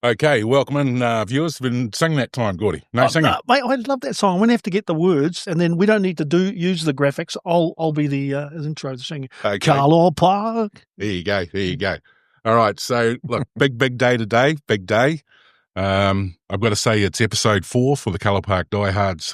Okay, welcome in, viewers. Been sing that time, Gordy. No, sing it. Mate, I love that song. I'm going to have to get the words, and then we don't need to use the graphics. I'll be the intro, the singer. Okay. Carlaw Park. There you go. All right, so look, big day today, big day. I've got to say it's episode 4 for the Carlaw Park Diehards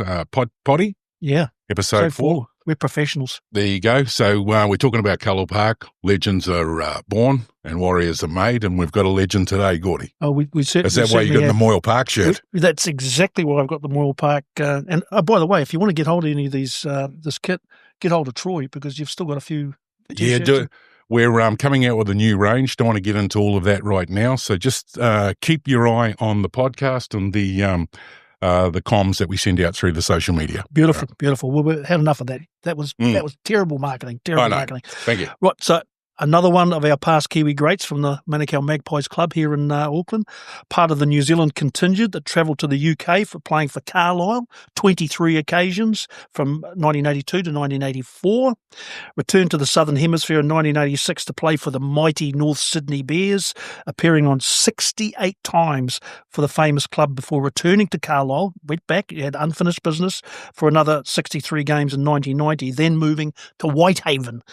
potty. Yeah. Episode 4. We're professionals. There you go. So we're talking about Carlaw Park. Legends are born and warriors are made, and we've got a legend today, Gordy. Oh, we certainly. Is that why you got the Moyle Park shirt? That's exactly why I've got the Moyle Park. And by the way, if you want to get hold of any of these, this kit, get hold of Troy because you've still got a few. Yeah, do it. We're coming out with a new range. Don't want to get into all of that right now. So just keep your eye on the podcast and the comms that we send out through the social media. Beautiful. Well, we had enough of that. That was terrible marketing. Marketing. Thank you. Right, so another one of our past Kiwi greats from the Manukau Magpies Club here in Auckland, part of the New Zealand contingent that travelled to the UK for playing for Carlisle, 23 occasions from 1982 to 1984, returned to the Southern Hemisphere in 1986 to play for the mighty North Sydney Bears, appearing on 68 times for the famous club before returning to Carlisle, went back, he had unfinished business for another 63 games in 1990, then moving to Whitehaven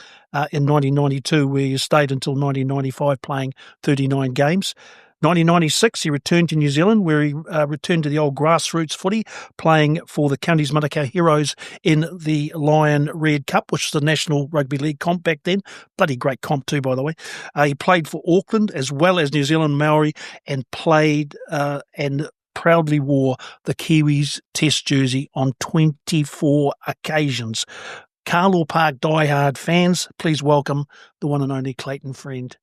in 1992, where he stayed until 1995 playing 39 games. 1996, he returned to New Zealand, where he returned to the old grassroots footy, playing for the Counties Manukau Heroes in the Lion Red Cup, which was the National Rugby League comp back then. Bloody great comp too, by the way. He played for Auckland as well as New Zealand Maori and played and proudly wore the Kiwis Test jersey on 24 occasions. Carlaw Park diehard fans, please welcome the one and only Clayton friend.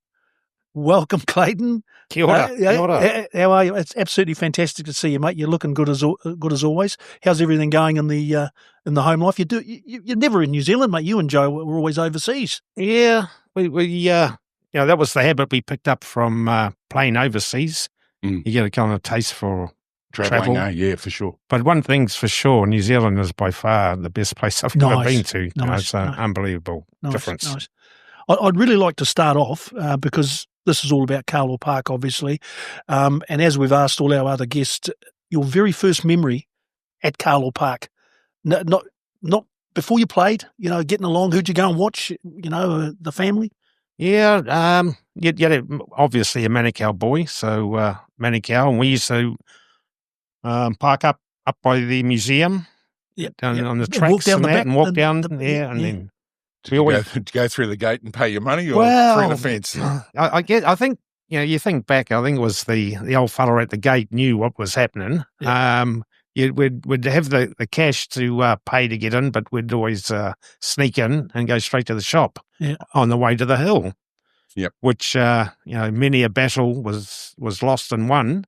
Welcome, Clayton. Kia ora. Kia ora. How are you? It's absolutely fantastic to see you, mate. You're looking good as always. How's everything going in the home life? You're never in New Zealand, mate. You and Joe were always overseas. Yeah, we that was the habit we picked up from playing overseas. You get a kind of taste for travel. Yeah, for sure. But one thing's for sure, New Zealand is by far the best place I've ever been to. It's an unbelievable difference. Nice. I'd really like to start off because this is all about Carlaw Park, obviously. And as we've asked all our other guests, your very first memory at Carlaw Park, not before you played, getting along, who'd you go and watch, the family? Yeah, you're obviously a Manukau boy, so Manukau, and we used to park up by the museum, on the tracks and walk down there, and then we always go through the gate and pay your money, or through the fence. I think you think back. I think it was the old fella at the gate knew what was happening. Yeah. We'd have the cash to pay to get in, but we'd always sneak in and go straight to the shop on the way to the hill. Yep. Which many a battle was lost and won.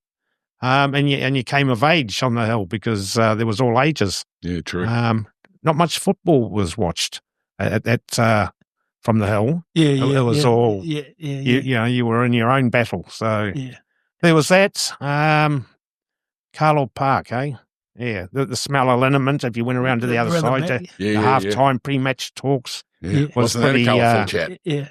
And you came of age on the hill because there was all ages. Yeah, true. Not much football was watched at from the hill. It was all. You were in your own battle. So there was that. Carlaw Park, eh? Yeah, the smell of liniment if you went around to the other side. The half-time pre-match talks. Yeah. Was pretty colourful chat. Yeah.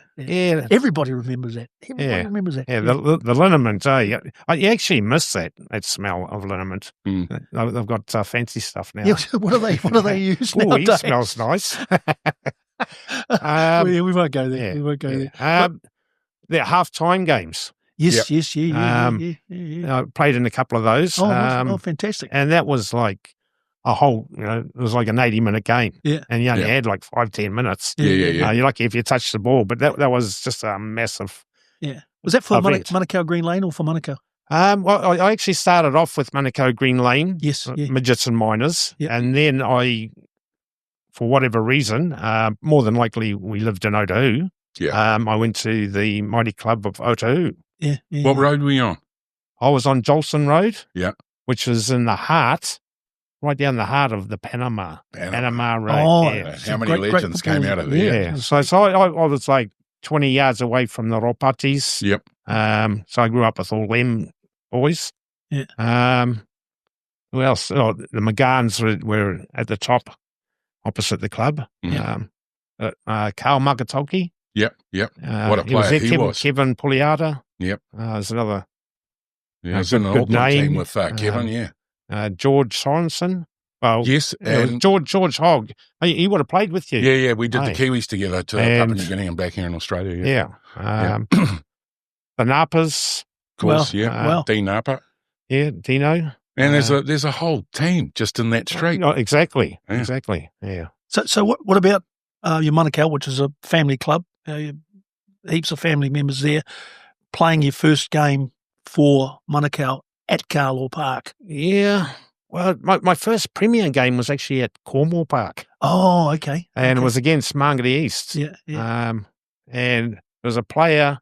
Everybody remembers that. Remembers that. Yeah, the liniment, I actually miss that smell of liniment. They've got fancy stuff now. Yeah, what do they use nowadays? It smells nice. We won't go there. We won't go there. They're half-time games. Yes, I played in a couple of those. Oh, fantastic. And that was like a whole, it was like an 80-minute game. Yeah. And you only had like 5-10 minutes. Yeah. You're lucky if you touched the ball, but that was just a massive. Yeah. Was that for Manukau Green Lane or for Manukau? Well, I actually started off with Manukau Green Lane. Yes. Midgets and minors. Yeah. And then for whatever reason, more than likely we lived in Otahu. Yeah. I went to the mighty club of Otahu. Yeah. What road were you on? I was on Jolson Road. Yeah. Which was in the heart, right down the heart of the Panama Road. Oh, how many legends came out of there? Yeah. So I was like 20 yards away from the Ropatis. Yep. So I grew up with all them boys. Yeah. Who else? Oh, the McGahns were at the top, opposite the club. Mm. Carl Makatoki. Yep. What a player he was. Kevin Puliata. Yep. There's another Yeah, it's in an good Auckland team name. with Kevin, yeah. George Sorensen. Well, Yes, and George Hogg. He would have played with you. yeah, we did the Aye. Kiwis together to Papua New Guinea and back here in Australia. Yeah. The Napas. Of course, Well. Dean Napa. Yeah, Dino. And there's a whole team just in that street. No, exactly. Yeah. Exactly. Yeah. So what about your Manukau, which is a family club? Heaps of family members there playing your first game for Manukau at Carlaw Park. Yeah. Well, my first Premier game was actually at Carlaw Park. Oh, okay. And it was against Mangere East. Yeah. And there was a player,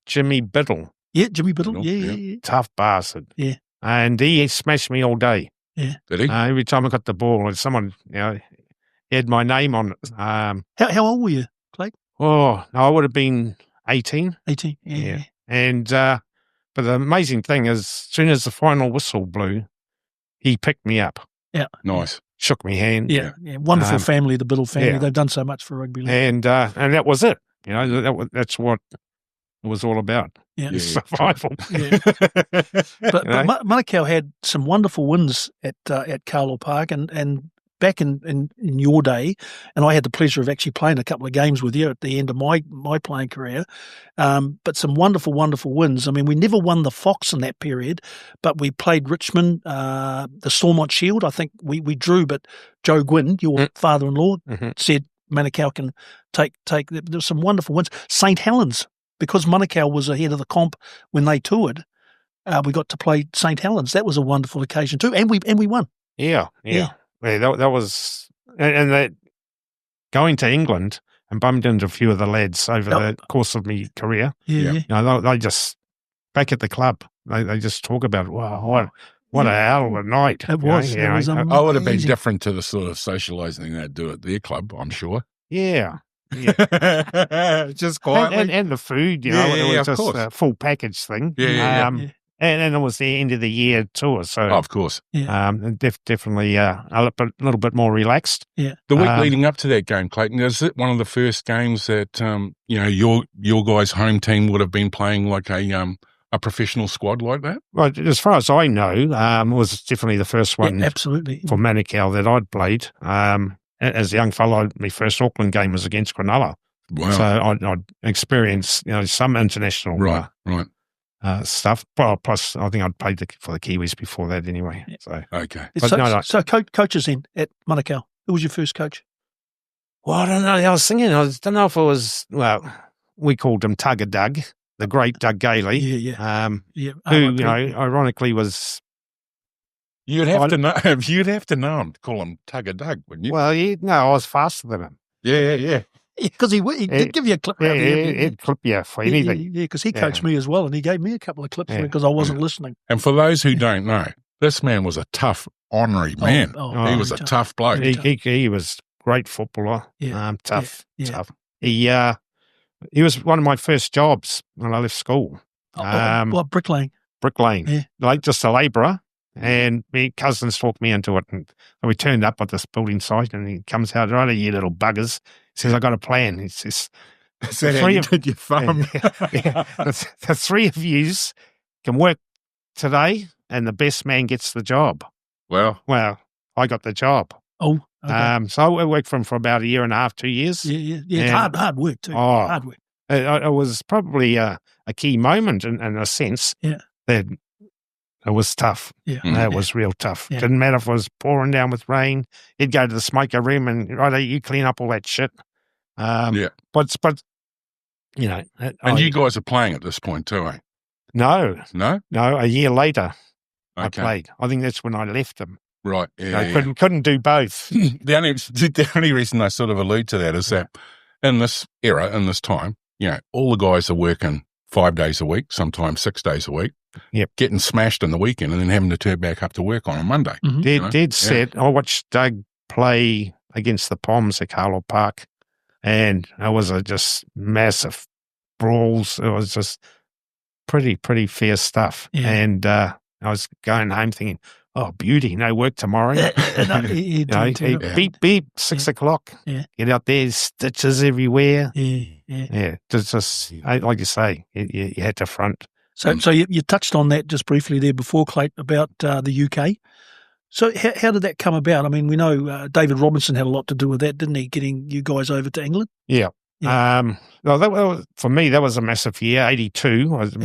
Jimmy Biddle. Yeah, Jimmy Biddle. Biddle, Yeah. Tough bastard. Yeah. And he smashed me all day. Yeah. Did he? Every time I got the ball, someone, had my name on it. How old were you, Clayton? Oh, no, I would have been 18. 18. Yeah. And, but the amazing thing is, as soon as the final whistle blew, he picked me up. Yeah. Nice. Shook me hand. Yeah. Wonderful family, the Biddle family. yeah. They've done so much for rugby league. And that was it. That's what it was all about. Yeah. Survival. Yeah. But Manukau had some wonderful wins at Carlaw Park and back in your day, and I had the pleasure of actually playing a couple of games with you at the end of my playing career. But some wonderful, wonderful wins. I mean, we never won the Fox in that period, but we played Richmond, the Stormont Shield. I think we drew, but Joe Gwynn, your father-in-law, said Manukau can take. There's some wonderful wins. St. Helens, because Manukau was ahead of the comp when they toured, we got to play St. Helens. That was a wonderful occasion too, and we won. Yeah. That was, and that going to England and bumped into a few of the lads over the course of my career. Yeah. They just back at the club. They just talk about, wow, what a hell of a night. It was. It was I would have been different to the sort of socializing they do at their club, I'm sure. Yeah. Just quietly. And the food, it was just a full package thing. And it was the end of the year tour, so of course, definitely a little bit more relaxed. Yeah, the week leading up to that game, Clayton, is it one of the first games that your guys' home team would have been playing like a professional squad like that? Well, as far as I know, it was definitely the first one, absolutely, for Manukau that I'd played. As a young fellow, my first Auckland game was against Cronulla. Wow! So I'd experienced some international right. Stuff. Well, plus I think I'd played for the Kiwis before that anyway. So okay. So coaches in at Manukau. Who was your first coach? Well, I don't know. I was thinking. I don't know if it was. Well, we called him Tugger Doug, the great Doug Gailey. Who ironically was. You'd have to know. You'd have to know him to call him Tugger Doug, wouldn't you? Well, I was faster than him. Yeah. Because he did give you a clip. He'd clip you for anything. Yeah, because he coached me as well, and he gave me a couple of clips because I wasn't listening. And for those who don't know, this man was a tough, ornery man. He was a tough bloke. He was a great footballer. Tough. He was one of my first jobs when I left school. Bricklaying? Bricklaying. Yeah. Like just a labourer. And my cousins talked me into it. And we turned up at this building site, and he comes out, right, you little buggers. He says, I got a plan. He says, the three of yous can work today, and the best man gets the job. Well, I got the job. Oh, okay. So I worked for him for about a year and a half, 2 years. Yeah. Hard work too. Hard work. It was probably a key moment in a sense. Yeah. That it was tough. Yeah. It was real tough. Yeah. Didn't matter if it was pouring down with rain. He'd go to the smoker room and, you clean up all that shit. But and you guys are playing at this point too, eh? No, a year later I played. I think that's when I left them. Right. Yeah. Couldn't do both. The only reason I sort of allude to that is that in this era, in this time, all the guys are working 5 days a week, sometimes 6 days a week. Yep. Getting smashed in the weekend and then having to turn back up to work on a Monday. Mm-hmm. Dead set. I watched Doug play against the Poms at Carlaw Park, and it was just massive brawls. It was just pretty fierce stuff. Yeah. And I was going home thinking, oh, beauty, no work tomorrow. Beep, 6 o'clock. Yeah. Get out there, stitches everywhere. Yeah. Just like you say, you had to front. So you touched on that just briefly there before, Clayton, about the UK. So how did that come about? I mean, we know David Robinson had a lot to do with that, didn't he, getting you guys over to England? Yeah. Well, for me, that was a massive year, 82. I've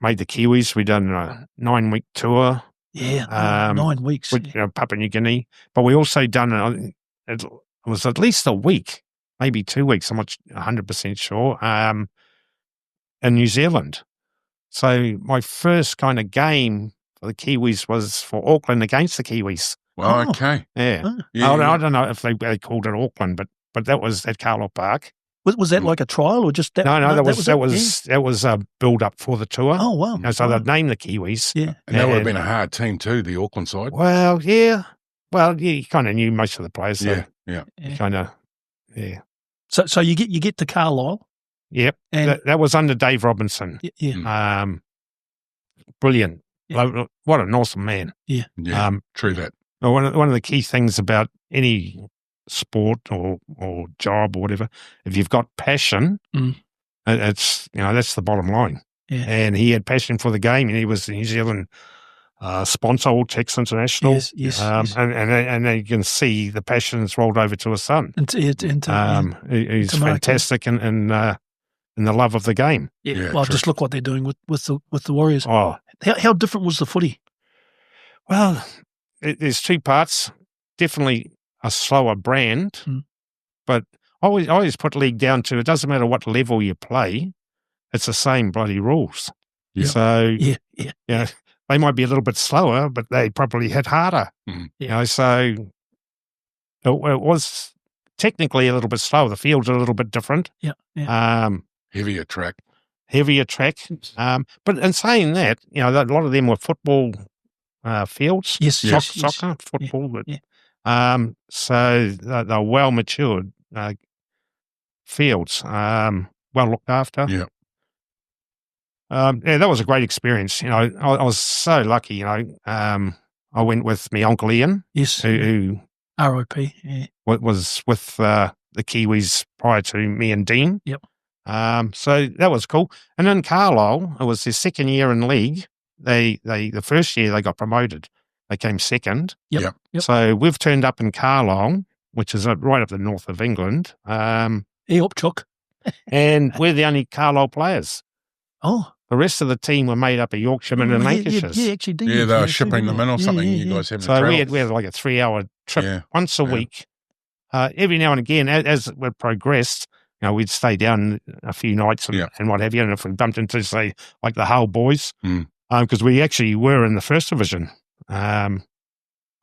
made the Kiwis. We done a 9-week tour. Yeah, 9 weeks. With, Papua New Guinea. But we also done, it was at least a week, maybe 2 weeks, I'm not 100% sure, in New Zealand. So my first kind of game for the Kiwis was for Auckland against the Kiwis. Well, okay. Yeah. I don't know if they called it Auckland, but that was at Carlaw Park. Was that like a trial or just that? No, that was a build up for the tour. Oh, wow. So they'd named the Kiwis. Yeah. And that would have been a hard team too, the Auckland side. Well, yeah. Well, you kind of knew most of the players. So Yeah. Kind of, yeah. So you get to Carlisle. Yep. And that was under Dave Robinson. Yeah. Brilliant. Yeah. What an awesome man. Yeah. True that. One of the key things about any sport or job or whatever, if you've got passion, it's that's the bottom line. Yeah. And he had passion for the game, and he was the New Zealand sponsor, All Tex International. Yes. And then you can see the passion's rolled over to his son. He's fantastic in the love of the game. Yeah. Well, just look what they're doing with the Warriors. Oh, how different was the footy? Well, there's two parts. Definitely a slower brand, but I always put league down to, it doesn't matter what level you play, it's the same bloody rules. Yeah. So they might be a little bit slower, but they probably hit harder. So it was technically a little bit slower. The fields are a little bit different. Heavier track. But in saying that, a lot of them were football fields. Soccer, football. So they're well matured fields, well looked after. That was a great experience. I was so lucky. I went with my uncle Ian, who R.I.P. was with the Kiwis prior to me and Dean. So that was cool. And in Carlisle, it was their second year in league. The first year they got promoted. They came second. Yep. So we've turned up in Carlisle, which is right up the north of England. Up Chuck. And we're the only Carlisle players. Oh. The rest of the team were made up of Yorkshiremen and Lancashires. Yeah, actually did. Yeah, they were shipping them in or something. You guys having so we had like a 3-hour trip once a week. Every now and again, as we progressed, we'd stay down a few nights and what have you. And if we bumped into, say, like the Hull boys, because we actually were in the first division. I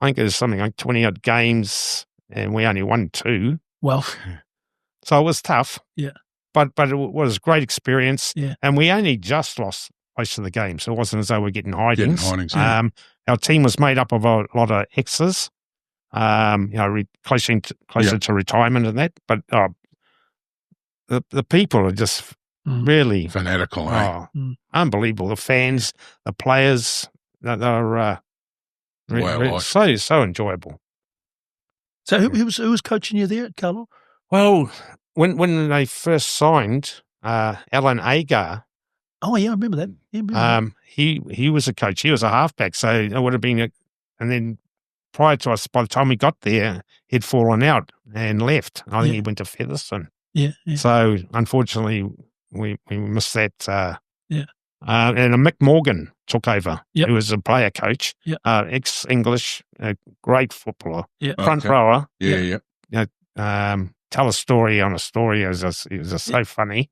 think it was something like 20-odd games, and we only won 2. Well, so it was tough. Yeah, but it was a great experience. Yeah, and we only just lost most of the game, so it wasn't as though we're getting hidings. Our team was made up of a lot of exes, closer to retirement and that. But the people are just really fanatical, unbelievable. The fans, the players, they're so enjoyable. So who was coaching you there at Carlaw? Well, when they first signed Alan Agar. Oh yeah, I remember that. He was a coach. He was a halfback, so it would have been and then prior to us, by the time we got there, he'd fallen out and left. I think he went to Featherstone. Yeah. So unfortunately, we missed that. And Mick Morgan took over. Who was a player coach. Ex-English, great footballer. Front rower. Tell a story on a story. It was so funny.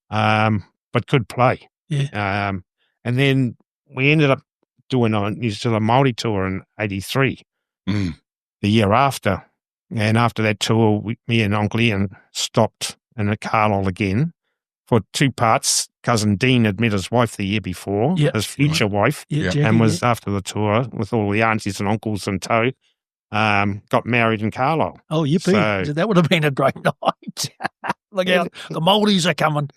But could play. And then we ended up doing a New Zealand Māori tour in 83, the year after. And after that tour, me and Uncle Ian stopped in a Carlisle again for 2 parts. Cousin Dean had met his wife the year before, his future wife, and was after the tour with all the aunties and uncles in tow. Got married in Carlisle. Oh, yippee. That would have been a great night. Look out, the Māoris are coming.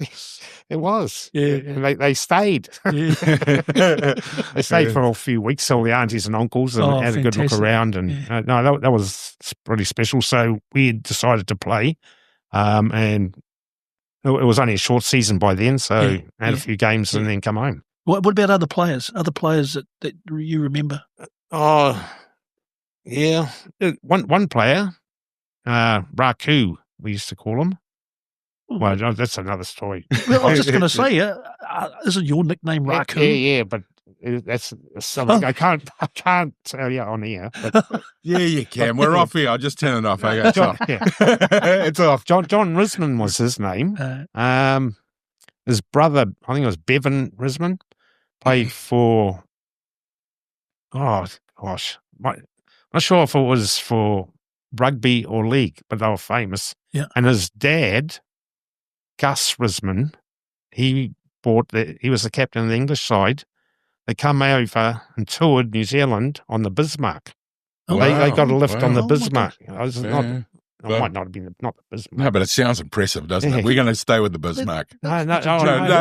It was. Yeah. And they stayed. They stayed for a few weeks, all the aunties and uncles, and had a good look around. And that was pretty special. So we decided to play. And it was only a short season by then, so Yeah, had a few games and then come home. What about other players? Other players that you remember? Oh, yeah. One player, Raku, we used to call him. Well, that's another story. Well, I was just going to say, isn't your nickname Raku? Yeah, but that's something I can't tell you on here. But, Yeah, you can. We're off here. I'll just turn it off. Okay, it's off. It's off. John Risman was his name. His brother, I think it was Bevan Risman, played for, oh gosh, not sure if it was for rugby or league, but they were famous. Yeah. And his dad, Gus Risman, he was the captain of the English side. They come over and toured New Zealand on the Bismarck. Oh, They got a lift on the Oh, my Bismarck. It might Well, not have been not the Bismarck. No, but it sounds impressive, doesn't it? We're going to stay with the Bismarck. No, No,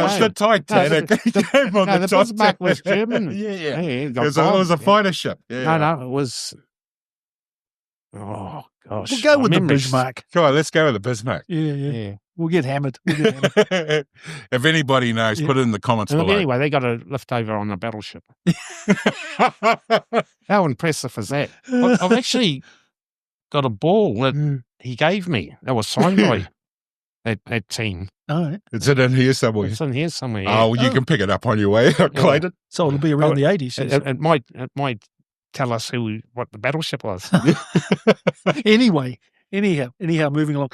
it's the Titanic. The Bismarck was German. Yeah. It It was a fighter ship. Yeah. No, it was. Oh gosh, We'll go with the memories. Bismarck. Come on, let's go with the Bismarck. Yeah. We'll get hammered. If anybody knows, put it in the comments And below. anyway, they got a lift over on a battleship. How impressive is that? I've actually got a ball that he gave me that was signed by that team. All right. Is it in here somewhere? It's in here somewhere. Yeah. Oh, you can pick it up on your way out, Clayton. So it'll be around the 80s. It might tell us what the battleship was. Anyhow, moving along.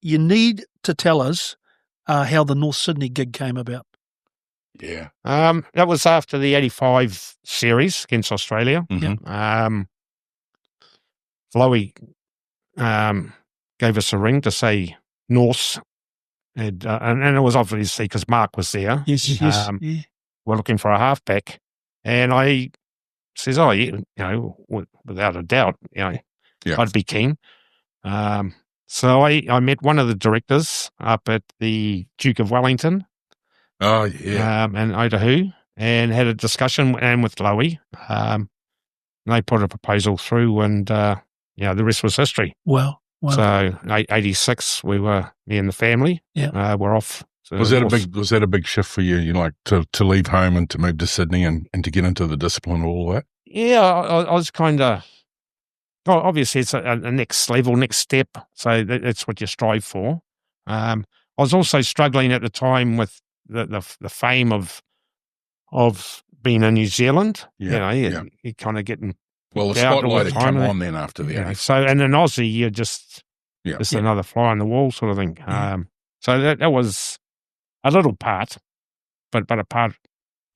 You need to tell us how the North Sydney gig came about. Yeah. That was after the 85 series against Australia. Mhm. Flowey gave us a ring to say Norse, and it was obviously because Mark was there. Yes. Yeah. We're looking for a halfback, and I says, "Oh, without a doubt, I'd be keen." So I met one of the directors up at the Duke of Wellington. Oh, yeah. And Otahu, and had a discussion and with Lowy. They put a proposal through, and the rest was history. Wow. So 86, me and the family. Yeah. We're off. So Was that a big shift for you? You like to leave home and to move to Sydney and to get into the discipline and all that? Yeah, I was kind of. Well, obviously, it's a next level, next step. So that's what you strive for. I was also struggling at the time with the fame of being in New Zealand. Yeah, You're kind of getting. Well, the out all spotlight the had time, come on then after the So, and in Aussie, you're just another fly on the wall sort of thing. So that was a little part, but a part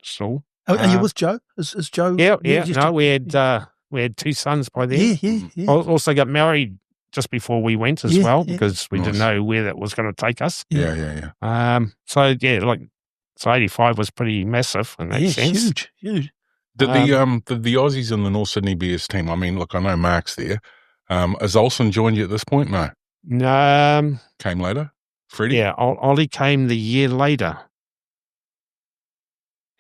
still. Oh, are you with Joe? Is Joe? Yeah. No, we had two sons by then. Yeah. Also got married just before we went as well, because we didn't know where that was going to take us. Yeah. So 85 was pretty massive in that sense. Huge. Did the Aussies in the North Sydney Bears team? I mean, look, I know Mark's there. Has Olsen joined you at this point? No. Came later. Freddie. Yeah, Ollie came the year later,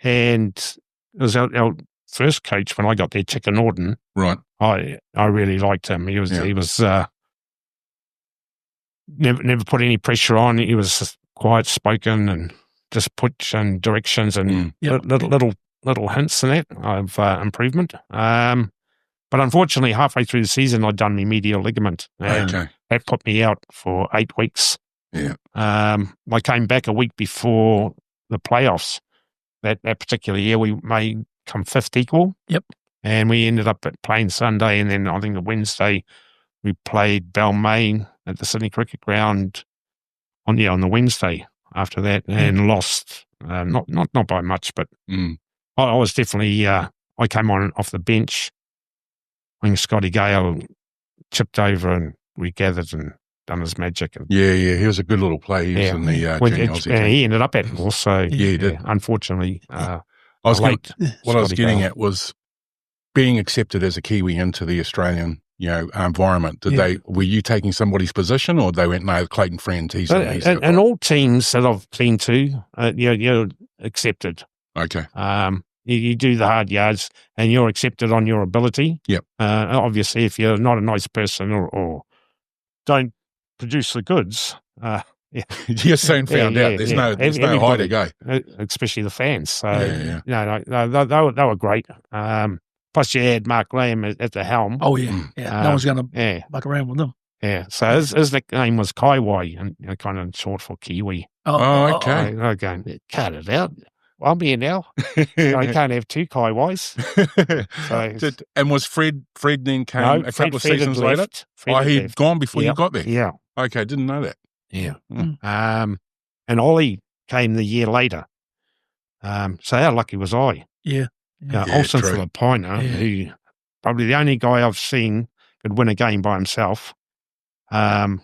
and it was our first coach when I got there, Chicken Norton. Right. I really liked him. He was never put any pressure on. He was quiet spoken and just pushing directions and little hints in that of improvement. But unfortunately, halfway through the season, I'd done my medial ligament, and that put me out for 8 weeks. Yeah. I came back a week before the playoffs. That particular year, we may come fifth equal. Yep. And we ended up playing Sunday, and then I think the Wednesday we played Balmain at the Sydney Cricket Ground on the Wednesday after that, and lost not by much, but I was definitely I came on off the bench. I think Scotty Gale chipped over and we gathered and done his magic. And, he was a good little play. He was in the junior Aussie team. He ended up at also. He did. Unfortunately, what I was getting at was being accepted as a Kiwi into the Australian, environment. Were you taking somebody's position, or they went, no, Clayton friend, he's and all teams that I've been to, you're accepted. Okay. You do the hard yards, and you're accepted on your ability. Yep. Obviously, if you're not a nice person or don't produce the goods, You soon found out there's no high to go. Especially the fans. So, they were great. Plus, you had Mark Lamb at the helm. Oh, yeah. No one's going to muck around with them. Yeah. So his nickname was Kiwi, and kind of short for Kiwi. Oh, okay. I go, cut it out. I'm here now. You can't have two Kiwis. And was Fred then came a couple of seasons later? He'd gone before you got there? Yeah. Okay, didn't know that. Yeah. And Ollie came the year later. So how lucky was I? Yeah. Olsen Filipino, who probably the only guy I've seen could win a game by himself. And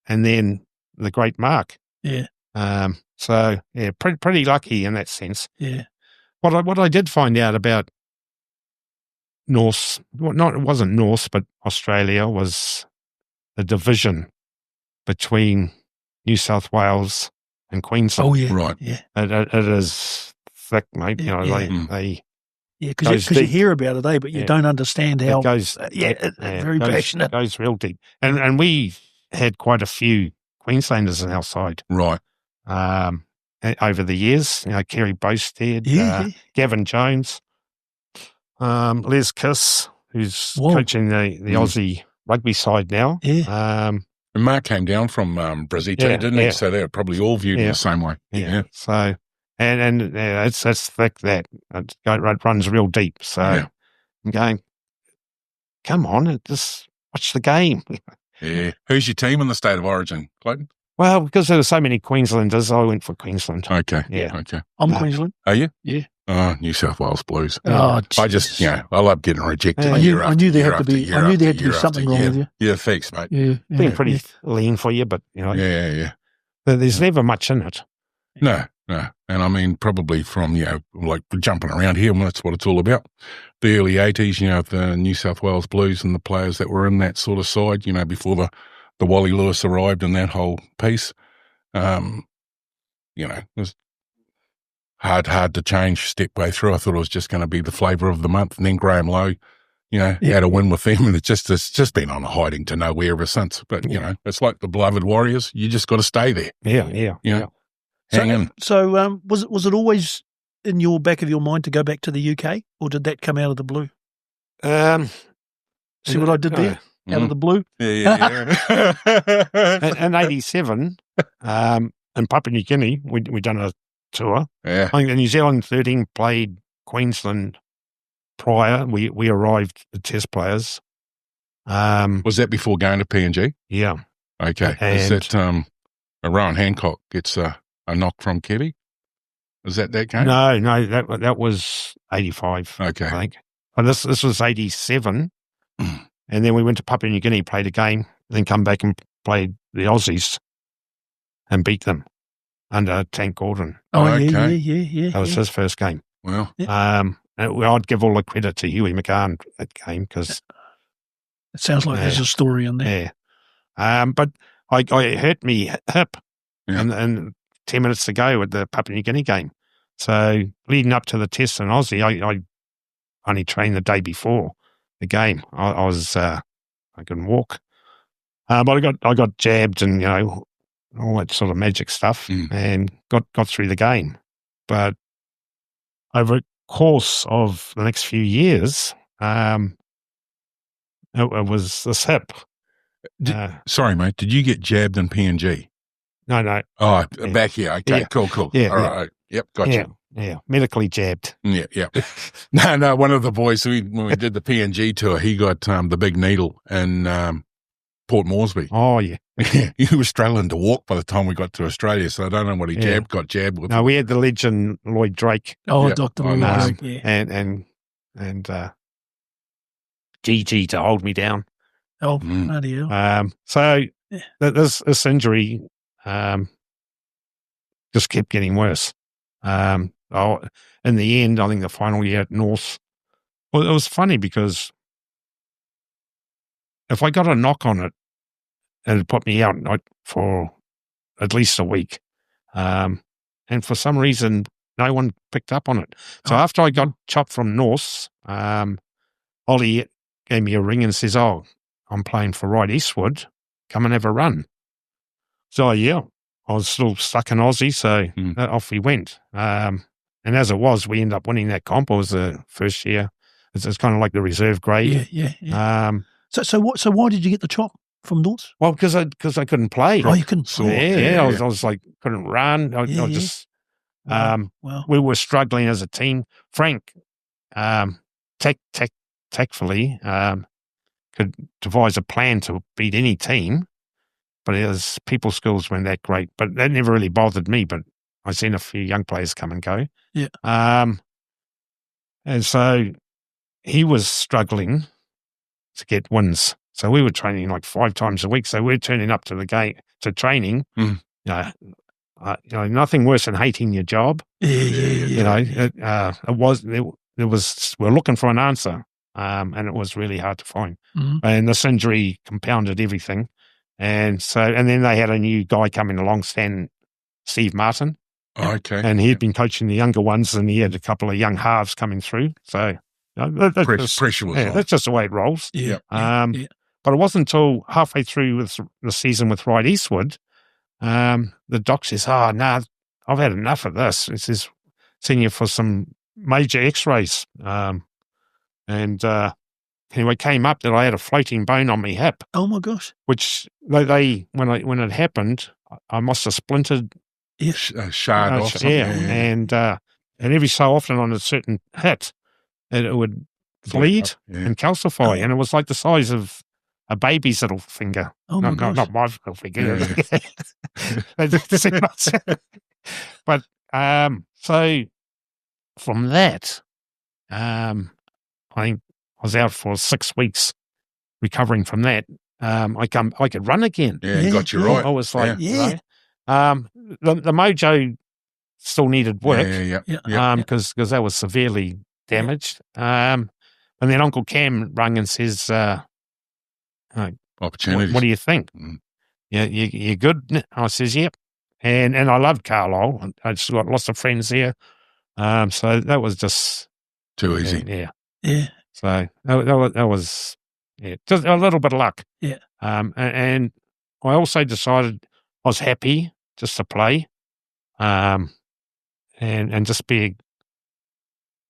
then the great Mark. Yeah. Pretty lucky in that sense. Yeah. What I did find out about Norse, it wasn't Norse, but Australia, was the division between New South Wales and Queensland. Oh, yeah. Right. Yeah. It is thick, mate. You know, they because you hear about it, but you don't understand how. It goes, very passionate. It goes real deep. And we had quite a few Queenslanders on our side. Right. Over the years, Kerry Bostad, Gavin Jones, Les Kiss, who's coaching the Aussie rugby side now. Yeah. And Mark came down from Brazil too, didn't he? So they were probably all viewed in the same way. Yeah. So, and it's thick that it runs real deep. So I'm going, come on, just watch the game. Yeah. Who's your team in the state of origin, Clayton? Well, because there were so many Queenslanders, I went for Queensland. Okay. Yeah. Okay. I'm Queensland. Are you? Yeah. Oh, New South Wales Blues. Oh, I just, I love getting rejected. I knew there had to be something wrong with you. Yeah, thanks, mate. Yeah. Been pretty lean for you, but, Yeah. There's never much in it. No. And I mean, probably from, like jumping around here, and that's what it's all about. The early 80s, the New South Wales Blues and the players that were in that sort of side, before the Wally Lewis arrived and that whole piece. It was hard to change step way through. I thought it was just going to be the flavour of the month. And then Graham Lowe, had a win with them, and it's just been on a hiding to nowhere ever since. But, it's like the beloved Warriors. You just got to stay there. Yeah. Hang in. So was it always in your back of your mind to go back to the UK, or did that come out of the blue? See what I did there? Out of the blue? Yeah. In 87, in Papua New Guinea, we done a tour. Yeah. I think the New Zealand 13 played Queensland prior. We arrived, the test players. Was that before going to PNG? Yeah. Okay. Is that Rowan Hancock gets a knock from Kiwi? Is that game? No, that was 85. Okay. I think. But this was 87. And then we went to Papua New Guinea, played a game, then come back and played the Aussies and beat them under Tank Gordon. Oh, okay. Yeah. That was his first game. Well, I'd give all the credit to Huey McCann that game because it sounds like there's a story in there. Yeah. But I hurt me hip and 10 minutes to go with the Papua New Guinea game. So leading up to the test in Aussie, I only trained the day before the game. I was I couldn't walk, but I got jabbed and all that sort of magic stuff, and got through the game. But over the course of the next few years, it was this hip. Sorry, mate. Did you get jabbed in PNG? No. Oh, back here. Okay, cool. Yeah, all right. Yep, gotcha. Yeah, medically jabbed. Yeah. No, one of the boys, when we did the PNG tour, he got the big needle in Port Moresby. Oh, yeah. He was struggling to walk by the time we got to Australia, so I don't know what he got jabbed with. No, we had the legend Lloyd Drake. Oh, yep. Dr. Lloyd Drake, yeah. And Gigi to hold me down. Oh, bloody hell. So this injury just kept getting worse. In the end, I think the final year at North, well, it was funny because if I got a knock on it, it'd put me out for at least a week. And for some reason, no one picked up on it. So after I got chopped from North, Ollie gave me a ring and says, "Oh, I'm playing for Right Eastwood. Come and have a run." So, I I was still stuck in Aussie, so off we went. And as it was, we ended up winning that comp. It was the first year. It's kind of like the reserve grade. Yeah. So why did you get the chop from North? Well, because I couldn't play. Oh, you couldn't play. I was like, couldn't run. I just, wow. we were struggling as a team. Frank, tactfully, could devise a plan to beat any team, but his people skills weren't that great. But that never really bothered me. But I've seen a few young players come and go. Yeah. And so he was struggling to get wins. So we were training like 5 times a week. So we're turning up to the game to training. Nothing worse than hating your job. It was we're looking for an answer, and it was really hard to find. And this injury compounded everything. And then they had a new guy coming along, Steve Martin. Okay. And he'd been coaching the younger ones, and he had a couple of young halves coming through. So pressure was on. That's just the way it rolls. But it wasn't until halfway through with the season with Wright Eastwood, the doc says, I've had enough of this. It says, send you for some major x-rays. Anyway, came up that I had a floating bone on my hip. Oh my gosh! Which they when it happened, I must have splintered. Shard off. And every so often on a certain hit, it would bleed and calcify, and it was like the size of a baby's little finger. Oh my gosh! Not my little finger. But so from that, I think I was out for 6 weeks recovering from that. I could run again. Got you right. I was like, the mojo still needed work. Because that was severely damaged. And then Uncle Cam rang and says, opportunities. What do you think? You're good? I says, yep. And I loved Carlisle. I just got lots of friends there. So that was just too easy. Yeah. So that was just a little bit of luck. Yeah. And I also decided I was happy just to play, and just be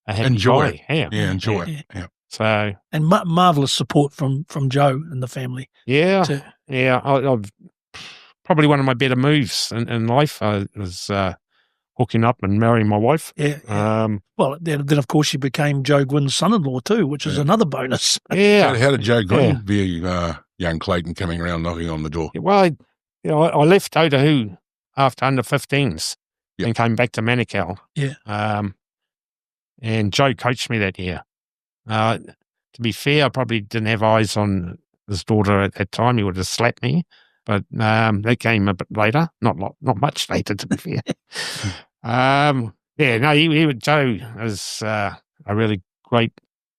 a happy enjoy guy. it. Enjoy it. Yeah. So and marvelous support from Joe and the family. Yeah. I've probably one of my better moves in life was hooking up and marrying my wife. Well, then of course you became Joe Gwynn's son-in-law too, which is another bonus. How did Joe Gwynn view young Clayton coming around knocking on the door? Well, I left Otahu after under 15s and came back to Manukau. And Joe coached me that year. To be fair, I probably didn't have eyes on his daughter at that time. He would have slapped me, but that came a bit later. Not much later, to be fair. Joe is a really great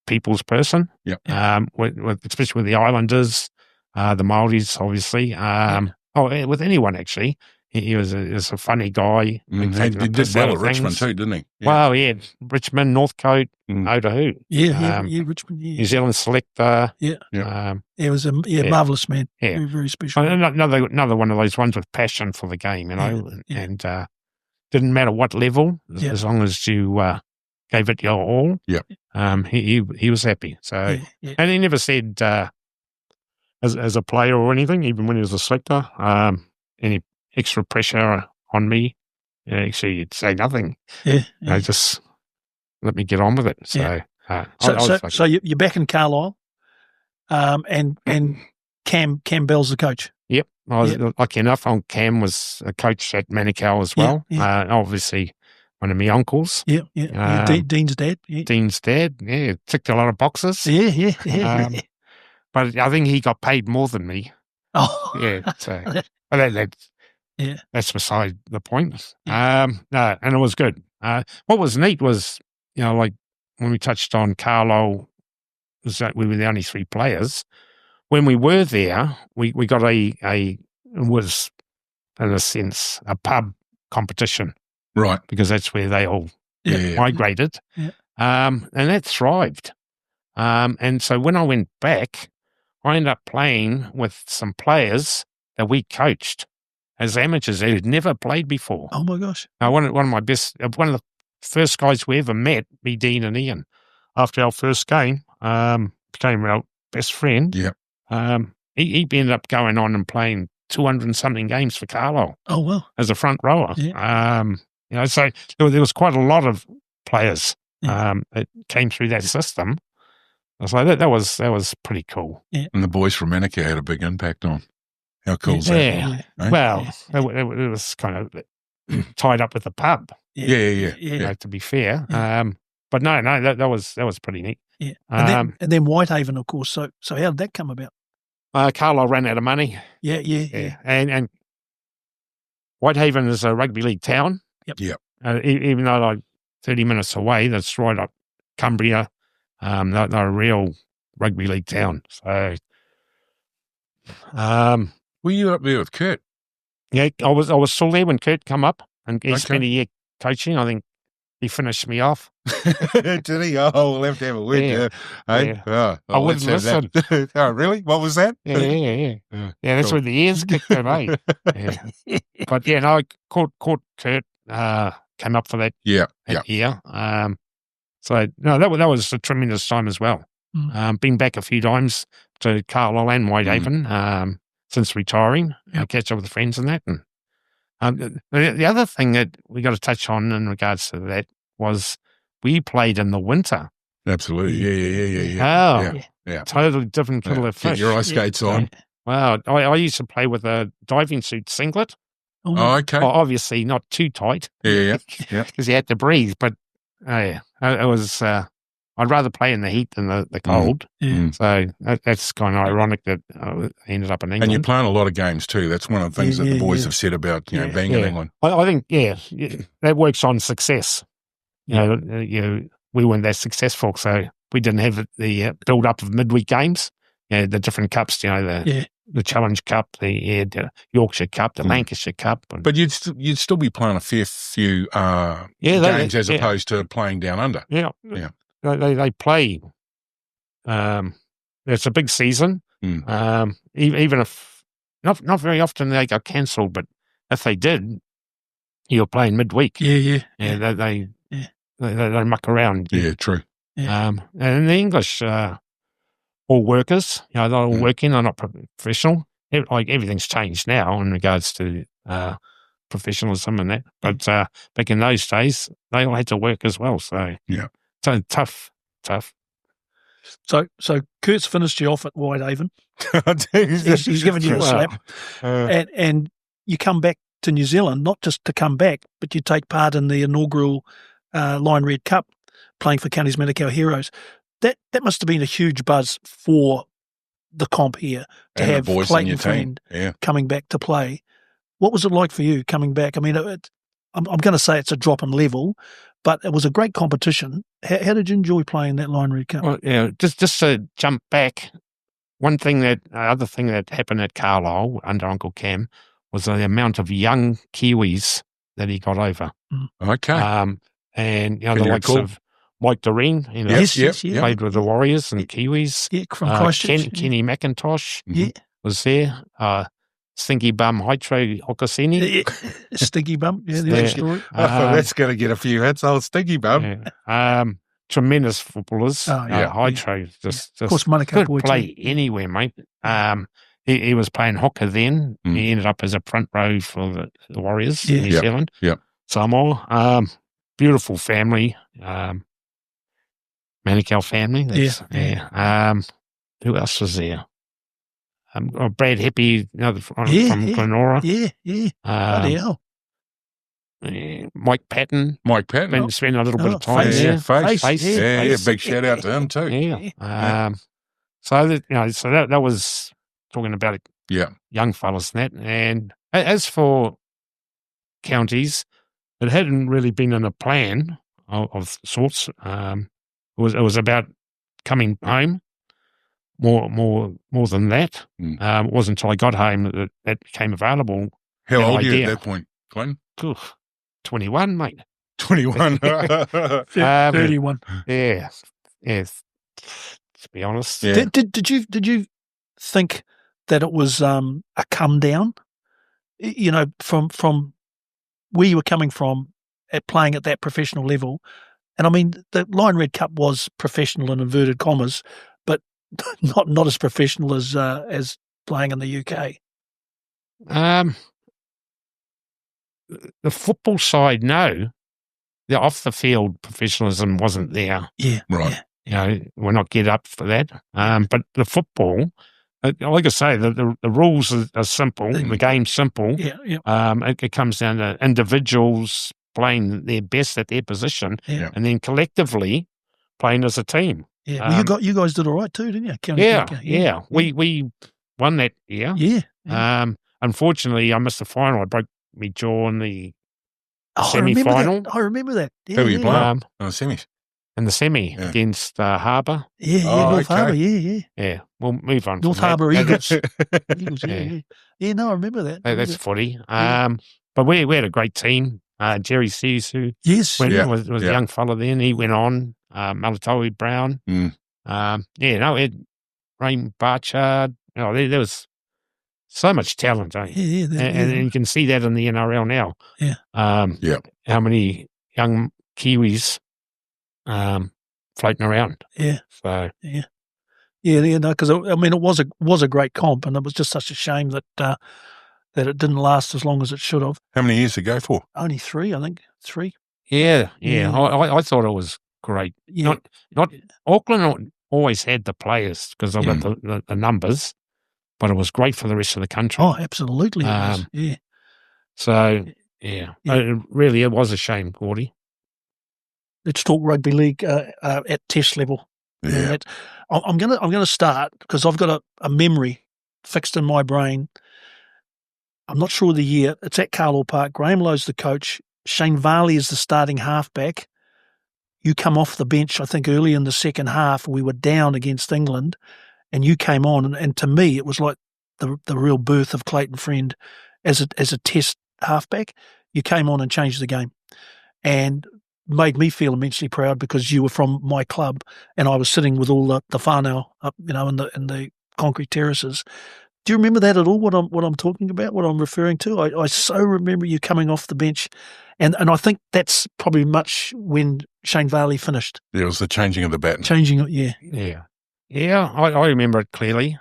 people's person. Especially with the Islanders, the Māoris, obviously. With anyone actually. He was a funny guy. He did well at Richmond too, didn't he? Well, Richmond, Northcote, Otahu. Richmond. New Zealand selector. He was a marvellous man. Very, very special. Another one of those ones with passion for the game, and didn't matter what level, as long as you gave it your all. He was happy. So, and he never said as a player or anything, even when he was a selector, any extra pressure on me. Actually, you'd say nothing. Just let me get on with it. So, so you're back in Carlisle, and Cam Bell's the coach. Yep, I was lucky enough. Cam was a coach at Manukau as well. Obviously, one of my uncles. Dean's dad. Dean's dad. Ticked a lot of boxes. But I think he got paid more than me. So that's beside the point. And it was good. What was neat was, like when we touched on Carlisle, was that we were the only 3 players. When we were there, we got it was in a sense a pub competition, right? Because that's where they all migrated, and that thrived. And so when I went back, I ended up playing with some players that we coached. as amateurs who'd never played before. Oh my gosh! One of the first guys we ever met, me, Dean, and Ian, after our first game, became our best friend. Yeah. He ended up going on and playing 200 and something games for Carlisle. Oh well, as a front rower. Yeah. So there was quite a lot of players that came through that system. So that was pretty cool. Yeah. And the boys from Manukau had a big impact on. How cool is that? Yeah. Well, it was kind of tied up with the pub. Yeah. To be fair. But no, that was pretty neat. Yeah. And then Whitehaven, of course. So how did that come about? Carlisle ran out of money. Yeah. And Whitehaven is a rugby league town. Yep. Even though like 30 minutes away, that's right up Cumbria. They're a real rugby league town. So, were you up there with Kurt? Yeah, I was still there when Kurt come up, and he spent a year coaching. I think he finished me off. Did he? Oh, we'll have to have a word. Yeah. Hey? Yeah. I wouldn't listen. Oh, really? What was that? Yeah. That's cool. where the ears kicked in, eh? Yeah. But yeah, no, I caught Kurt, came up for that year. So no, that was a tremendous time as well. Been back a few times to Carlisle and Whitehaven since retiring. Catch up with friends and that. And the other thing that we got to touch on in regards to that was we played in the winter. Absolutely. Yeah. Totally different kettle of fish. Get your ice skates on. Wow. I used to play with a diving suit singlet. Oh, okay. Obviously not too tight. Yeah. Because you had to breathe. But it was, I'd rather play in the heat than the cold. So that's kind of ironic that I ended up in England. And you're playing a lot of games too. That's one of the things that the boys have said about being in England. I think, that works on success. We weren't that successful, so we didn't have the build-up of midweek games. The different cups, the Challenge Cup, the Yorkshire Cup, the Lancashire Cup. But you'd still be playing a fair few games as opposed to playing down under. Yeah. They play. It's a big season. Even if not very often they got cancelled, but if they did, you're playing midweek. They muck around. Yeah, true. And the English, all workers, they're all working. They're not professional. Everything's changed now in regards to professionalism and that. But back in those days, they all had to work as well. So so tough. So Kurt's finished you off at Whitehaven. he's given you a slap, and you come back to New Zealand, not just to come back, but you take part in the inaugural Lion Red Cup, playing for Counties Manukau Heroes. That must have been a huge buzz for the comp here to have Clayton friend coming back to play. What was it like for you coming back? I mean, I'm going to say it's a drop in level, but it was a great competition. How did you enjoy playing that Lion Red Cup? Well, just to jump back, other thing that happened at Carlisle under Uncle Cam was the amount of young Kiwis that he got over. Okay. And the likes of Mike Doreen, played with the Warriors and Kiwis. Yeah, from Christchurch. Kenny McIntosh was there. Stinky Bum Haitro Hokosini. Stinky Bum, the old story. That's going to get a few hits, old Stinky Bum. Tremendous footballers. Haitro just of course, Manukau could play anywhere, mate. He was playing hooker then. He ended up as a front row for the Warriors in New Zealand. Samoa. Beautiful family. Manukau family. Who else was there? Brad Heppy, from Glenora. Bloody hell. Mike Patton. Spent a little bit of time there. Face. Big shout out to him too. So that was talking about young fellas and that. And as for counties, it hadn't really been in a plan of sorts. It was about coming home. More than that. It wasn't until I got home that became available. How old were you at that point, Clayton? 21, mate. 21. 31. Yeah. To be honest. Yeah. Did you think that it was a come down? from where you were coming from at playing at that professional level, and I mean the Lion Red Cup was professional in inverted commas, but not as professional as playing in the UK. The football side, no. The off the field professionalism wasn't there. Yeah, Right. Yeah. We're not get up for that. But the football, like I say, the rules are simple. The game's simple. Yeah. It comes down to individuals playing their best at their position, and then collectively playing as a team. Yeah, well, you guys did all right too, didn't you? Yeah. We won that year. Yeah. Unfortunately, I missed the final. I broke my jaw in the semi-final. I remember that. Yeah, Who were you playing? Um, Semis. in the semi against Harbour. Yeah, North Harbour. Yeah. We'll move on. North from that. Harbour Eagles. Eagles. Yeah. Yeah. No, I remember that. That's footy. But we had a great team. Jerry Sears, who was a young fella then, he went on. Malatowi Brown. Mm. Ed Rain Barchard. There was so much talent, and you can see that in the NRL now. Yeah. How many young Kiwis floating around. Yeah. So because I mean it was a great comp, and it was just such a shame that it didn't last as long as it should have. How many years to go for? Only 3, I think. 3. Yeah. I thought it was great. Yeah. Not Auckland always had the players because they've got the numbers, but it was great for the rest of the country. Oh, absolutely. It was. Yeah. So it was a shame, Gordy. Let's talk rugby league at test level. Yeah. I'm gonna start because I've got a memory fixed in my brain. I'm not sure of the year. It's at Carlaw Park. Graham Lowe's the coach. Shane Varley is the starting halfback. You come off the bench, I think, early in the second half. We were down against England, and you came on. And to me, it was like the real birth of Clayton Friend as a test halfback. You came on and changed the game, and made me feel immensely proud because you were from my club, and I was sitting with all the whānau up, in the concrete terraces. Do you remember that at all? What I'm talking about? What I'm referring to? I so remember you coming off the bench, and I think that's probably much when Shane Varley finished. There was the changing of the baton. Changing it, yeah. Yeah. I remember it clearly.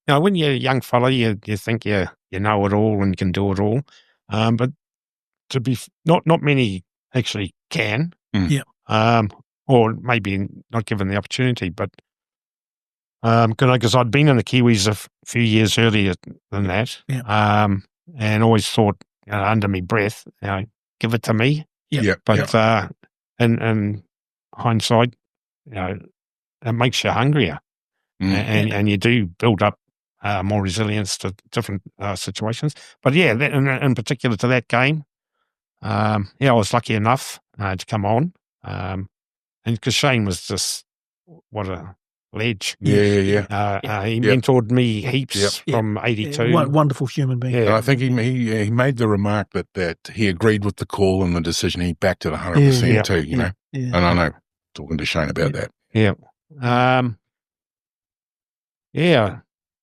Now, when you're a young fella, you think you know it all and can do it all, but to be not many actually can. Yeah. Or maybe not given the opportunity, but. Because I'd been in the Kiwis a few years earlier than that, and always thought under my breath, give it to me. Yeah. But in hindsight, it makes you hungrier, and you do build up more resilience to different situations. But in particular to that game, I was lucky enough to come on, and because Shane was just what a ledge. He mentored me heaps from 82. Wonderful human being. And I think he made the remark that he agreed with the call and the decision. He backed it 100% too, you know. Yeah. And I know, talking to Shane about that. Yeah.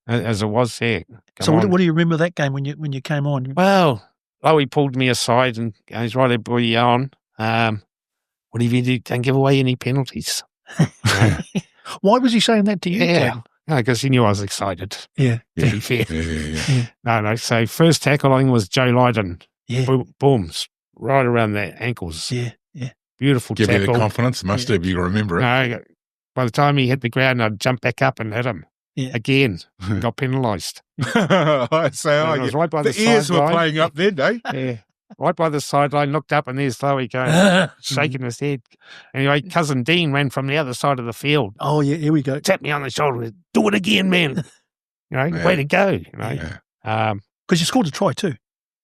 As it was there. So what do you remember that game when you came on? Well, he pulled me aside and goes, right there, boy, you on. What have you do? Don't give away any penalties. Why was he saying that to you? Yeah, because he knew I was excited. Yeah. To be fair. Yeah. No. So first tackle, I think, was Joe Lydon. Yeah. Booms, right around the ankles. Yeah. Beautiful Give tackle. you the confidence. Must have. You remember it. No, by the time he hit the ground, I'd jump back up and hit him. Yeah. Again, got penalised. I say, I was right by the ears were sideline. playing up then, eh? Yeah. Right by the sideline, looked up, and there's Chloe going, shaking his head. Anyway, Cousin Dean ran from the other side of the field. Oh, yeah, here we go. Tapped me on the shoulder. Do it again, man. Way to go. Because you scored a try too.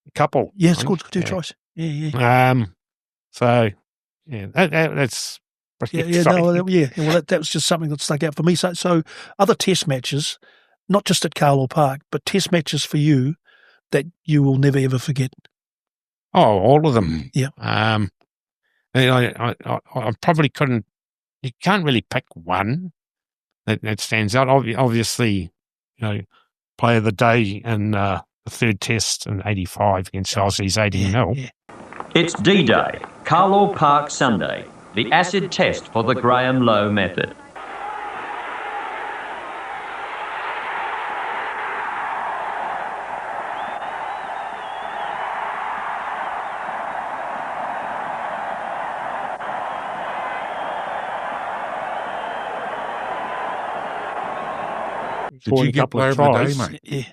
A couple. Yeah, scored 2 tries. Yeah. So, that's pretty exciting. Well, that was just something that stuck out for me. So other test matches, not just at Carlaw Park, but test matches for you that you will never, ever forget. Oh, all of them. Yeah. I probably couldn't. You can't really pick one that stands out. Obviously, player of the day in the third test in 85 against Chelsea's 18-0. Yeah. It's D-Day, Carlaw Park Sunday, the acid test for the Graham Lowe method. Did you get player of the day, mate? Yeah.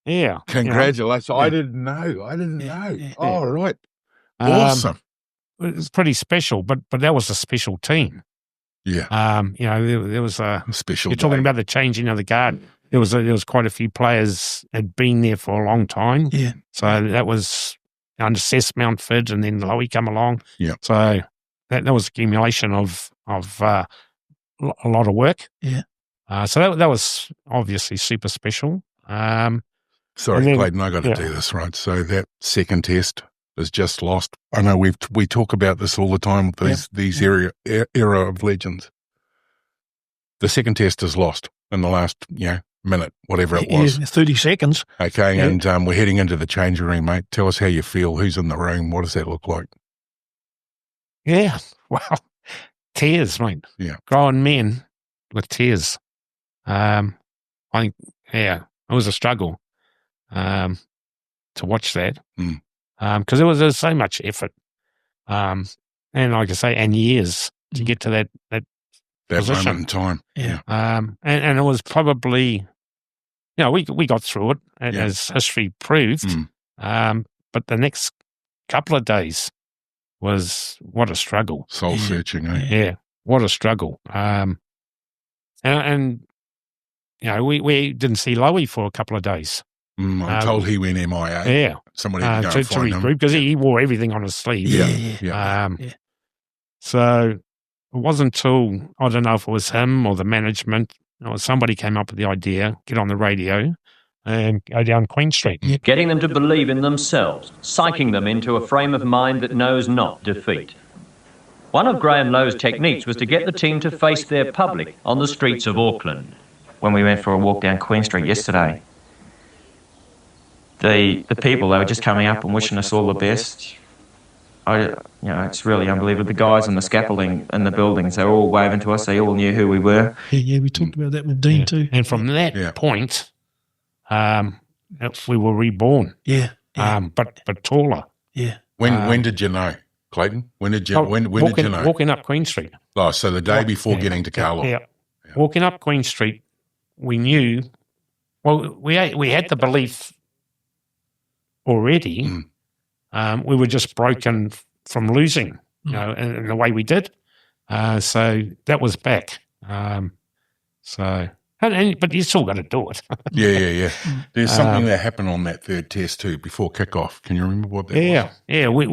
Yeah. Congratulations. Yeah. I didn't know. Yeah. Oh, right. Awesome. It was pretty special, but that was a special team. Yeah. There was a special You're talking day. about the changing of the guard. There was quite a few players had been there for a long time. Yeah. So that was under Seth Mountford, and then Lowy come along. Yeah. So that was accumulation of a lot of work. Yeah. So that was obviously super special. Sorry, then- Clayton, I got to yeah. do this, right? So that second test is just lost. I know we talk about this all the time, these era of legends. The second test is lost in the last, minute, whatever it was. Yeah, 30 seconds. Okay, Yeah. and we're heading into the changing room, mate. Tell us how you feel. Who's in the room? What does that look like? Yeah. Well, tears, mate. Yeah. Grown men with tears. I think, it was a struggle to watch that because there was so much effort, and like I say, and years to get to that position. Moment in time. Yeah. And it was probably, we got through it as history proved, but the next couple of days was what a struggle. Soul searching, eh? Yeah, what a struggle. We didn't see Lowy for a couple of days. I'm told he went MIA. Yeah. Somebody had to go and To find him. regroup because he wore everything on his sleeve. Yeah. So it wasn't until, I don't know if it was him or the management or somebody came up with the idea, get on the radio and go down Queen Street. Getting them to believe in themselves, psyching them into a frame of mind that knows not defeat. One of Graham Lowe's techniques was to get the team to face their public on the streets of Auckland. When we went for a walk down Queen Street yesterday, the people, they were just coming up and wishing us all the best. It's really unbelievable. The guys on the scaffolding in the buildings, they were all waving to us. They all knew who we were. Yeah, we talked about that with Dean too. And from that point, we were reborn. Yeah. But taller. Yeah. When did you know, Clayton? When did you did you know? Walking up Queen Street. Oh, so the day before getting to Carlisle. Yeah. Walking up Queen Street, we knew. Well, we had the belief already. We were just broken from losing, in the way we did. So that was back. But you still got to do it. Yeah. There's something that happened on that third test too before kickoff. Can you remember what that was? Yeah. We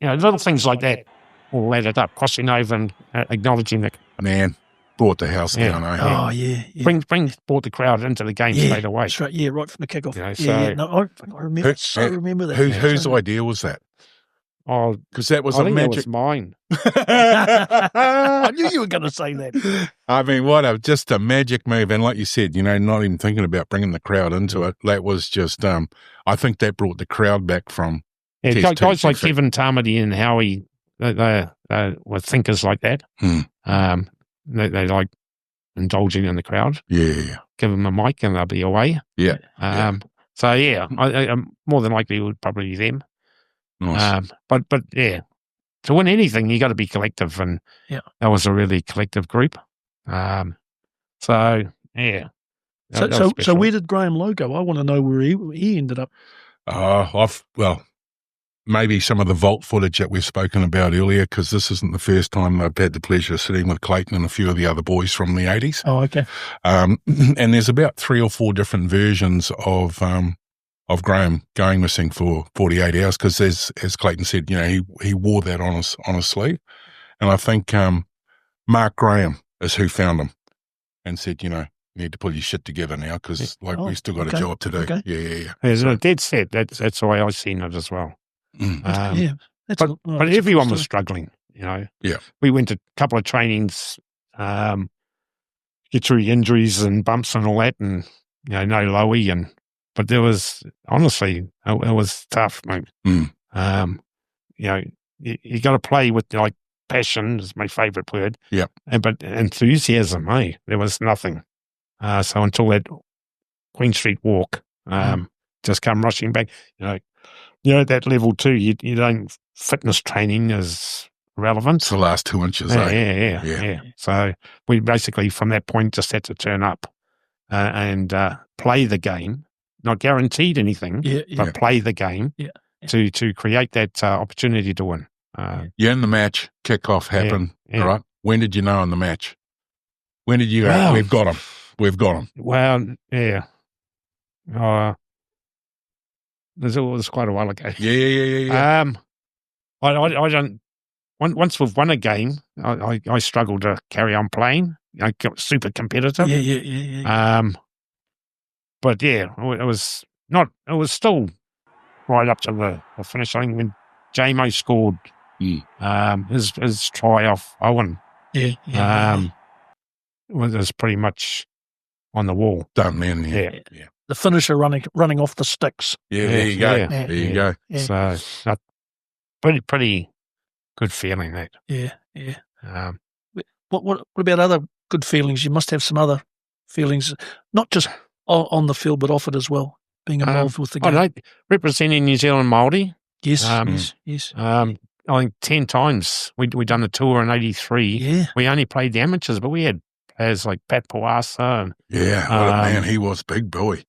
little things like that all added up. Crossing over and acknowledging that. Man, brought the house down. Eh? Oh, yeah. Brought the crowd into the game straight away. Straight, right from the kickoff. So- I remember. Remember that. Whose idea was that? Oh, Because that was I a think magic. that was mine. I knew you were going to say that. I mean, just a magic move. And like you said, not even thinking about bringing the crowd into it. That was just, I think that brought the crowd back from. Yeah, guys like Kevin Tarmody and Howie, they were thinkers like that. They like indulging in the crowd. Yeah. Give them a mic and they'll be away. Yeah. So I more than likely it would probably be them. Nice. But to win anything, you got to be collective, and that was a really collective group. That was So special. where did Graham Lowe go? I want to know where he ended up. Maybe some of the vault footage that we've spoken about earlier, because this isn't the first time I've had the pleasure of sitting with Clayton and a few of the other boys from the 80s. Oh, okay. And there's about 3 or 4 different versions of Graham going missing for 48 hours, because as Clayton said, he wore that on his sleeve. And I think Mark Graham is who found him and said, you need to pull your shit together now, because we've still got a job to do. Okay. Yeah. As a dead set, that's the way I've seen it as well. But everyone was struggling, Yeah. We went to a couple of trainings, get through injuries and bumps and all that, and no Lowy, but there was, honestly, it was tough, mate. You know, you got to play with, like, passion is my favourite word. Yeah. But enthusiasm, there was nothing. So until that Queen Street walk, just come rushing back, you know, at that level too, you don't, fitness training is relevant. It's the last 2 inches, Yeah. So we basically, from that point, just had to turn up and play the game, not guaranteed anything, but play the game to create that opportunity to win. In the match, kickoff happened, right? When did you know in the match? When did you go, we've got him? We've got him. Well, yeah. It was quite a while ago. Yeah. I don't. Once we've won a game, I struggle to carry on playing. I got super competitive. Yeah. But yeah, it was not. It was still right up to the finish. I think when J-Mo scored his try off Owen, it was pretty much on the wall. Done then. Yeah. The finisher running off the sticks. Yeah, there you go. There you go. So pretty good feeling that. Yeah. What about other good feelings? You must have some other feelings, not just on the field, but off it as well, being involved with the game. I know, representing New Zealand Māori. Yes. I think 10 times we done the tour in '83. Yeah. We only played the amateurs, but we had players like Pat Poasa. Yeah, what a man he was, big boy.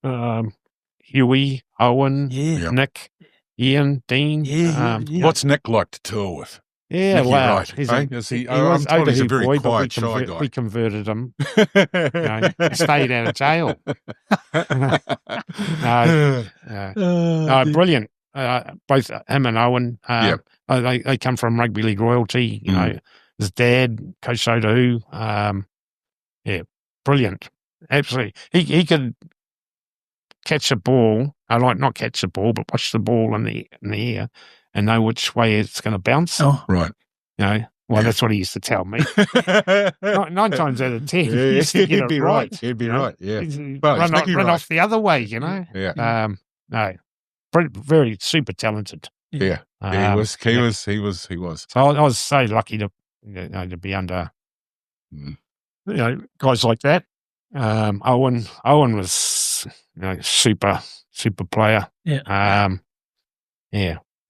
Kiwi, Owen, Nick, Ian, Dean. What's Nick like to tour with? Yeah, Nicky, wow. right. He was I'm told he's a overheat very boy, quiet, shy guy. We converted him. He stayed out of jail. Brilliant. Both him and Owen. They come from rugby league royalty. You know, his dad, Coach Sodahu. Brilliant. Absolutely. He could catch a ball. Not catch the ball, but watch the ball in the air and know which way it's going to bounce. Oh, right. You know, that's what he used to tell me. 9 times out of 10, he used to get it right. He'd be right. Yeah. Run off the other way. You know. Yeah. No, very super talented. Yeah. He was. So I was so lucky to be under guys like that. Owen was super player.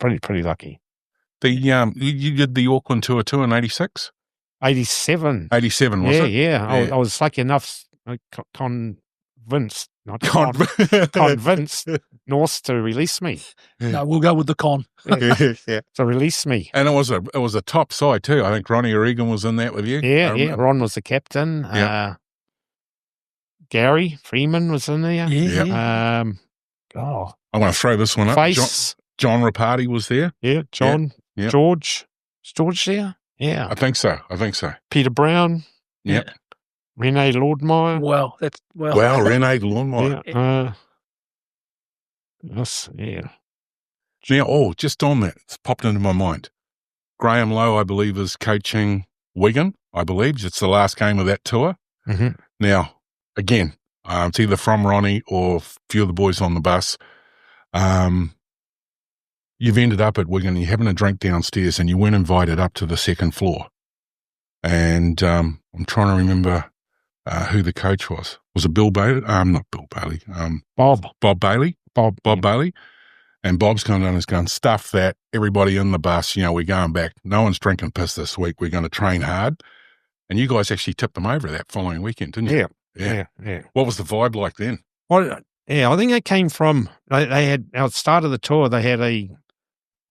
Pretty lucky. You did the Auckland tour too in '86? 87. 87 was it? Yeah. I was lucky enough, convinced North to release me. No, we'll go with the con. To release me. And it was a top side too. I think Ronnie O'Regan was in that with you. Yeah. Ron was the captain. Gary Freeman was in there. I want to throw this one up. John Rapati was there. Yeah, John. Yeah. George. Is George there? Yeah. I think so. Peter Brown. Yep. Renee Lordmeyer. Wow. Renee Lordmeyer. Now, just on that, it's popped into my mind. Graham Lowe, I believe, is coaching Wigan, I believe. It's the last game of that tour. Mm-hmm. Now, again, it's either from Ronnie or a few of the boys on the bus. You've ended up at Wigan, you're having a drink downstairs, and you weren't invited up to the second floor. And I'm trying to remember who the coach was. Was it Bill Bailey? Not Bill Bailey. Bob Bailey. Bob Bailey. And Bob's come down and has gone, stuff that, everybody in the bus, we're going back. No one's drinking piss this week. We're going to train hard. And you guys actually tipped them over that following weekend, didn't you? Yeah. What was the vibe like then? Well, I think it came from, they had, at the start of the tour, they had a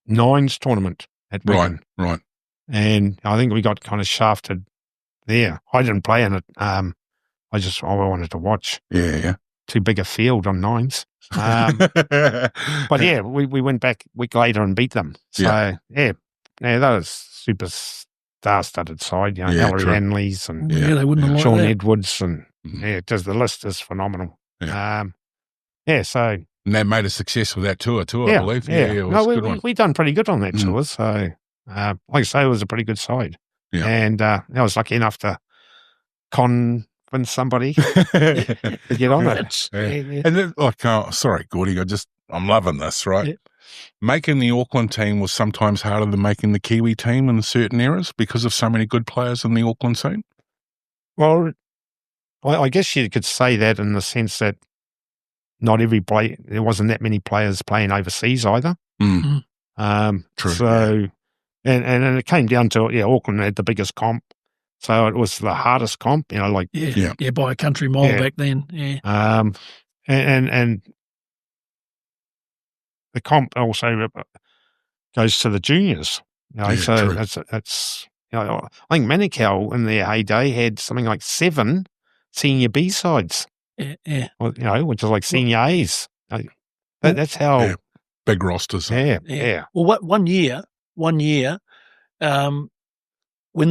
nines tournament at Wigan. Right. And I think we got kind of shafted there. I didn't play in it. I wanted to watch. Yeah. Too big a field on nines. But we went back a week later and beat them. So, that was super star-studded side. Ellery Hanley's and they wouldn't have Sean liked that. Edwards. And just the list is phenomenal. Yeah. So. And they made a success with that tour too, I believe. Yeah. We done pretty good on that tour. So, like I say, it was a pretty good side. Yeah. And I was lucky enough to convince convince somebody to get on it. Yeah. And then, sorry, Gordy, I'm loving this, right? Yeah. Making the Auckland team was sometimes harder than making the Kiwi team in certain eras because of so many good players in the Auckland scene. Well, I guess you could say that in the sense that there wasn't that many players playing overseas either. Mm. True. So, and it came down to, Auckland had the biggest comp. So it was the hardest comp, by a country mile back then. Yeah. And the comp also goes to the juniors. So it's I think Manukau in their heyday had something like 7 senior B sides. Yeah. Which is like senior A's. That's how big rosters. Yeah. Well, one year, when the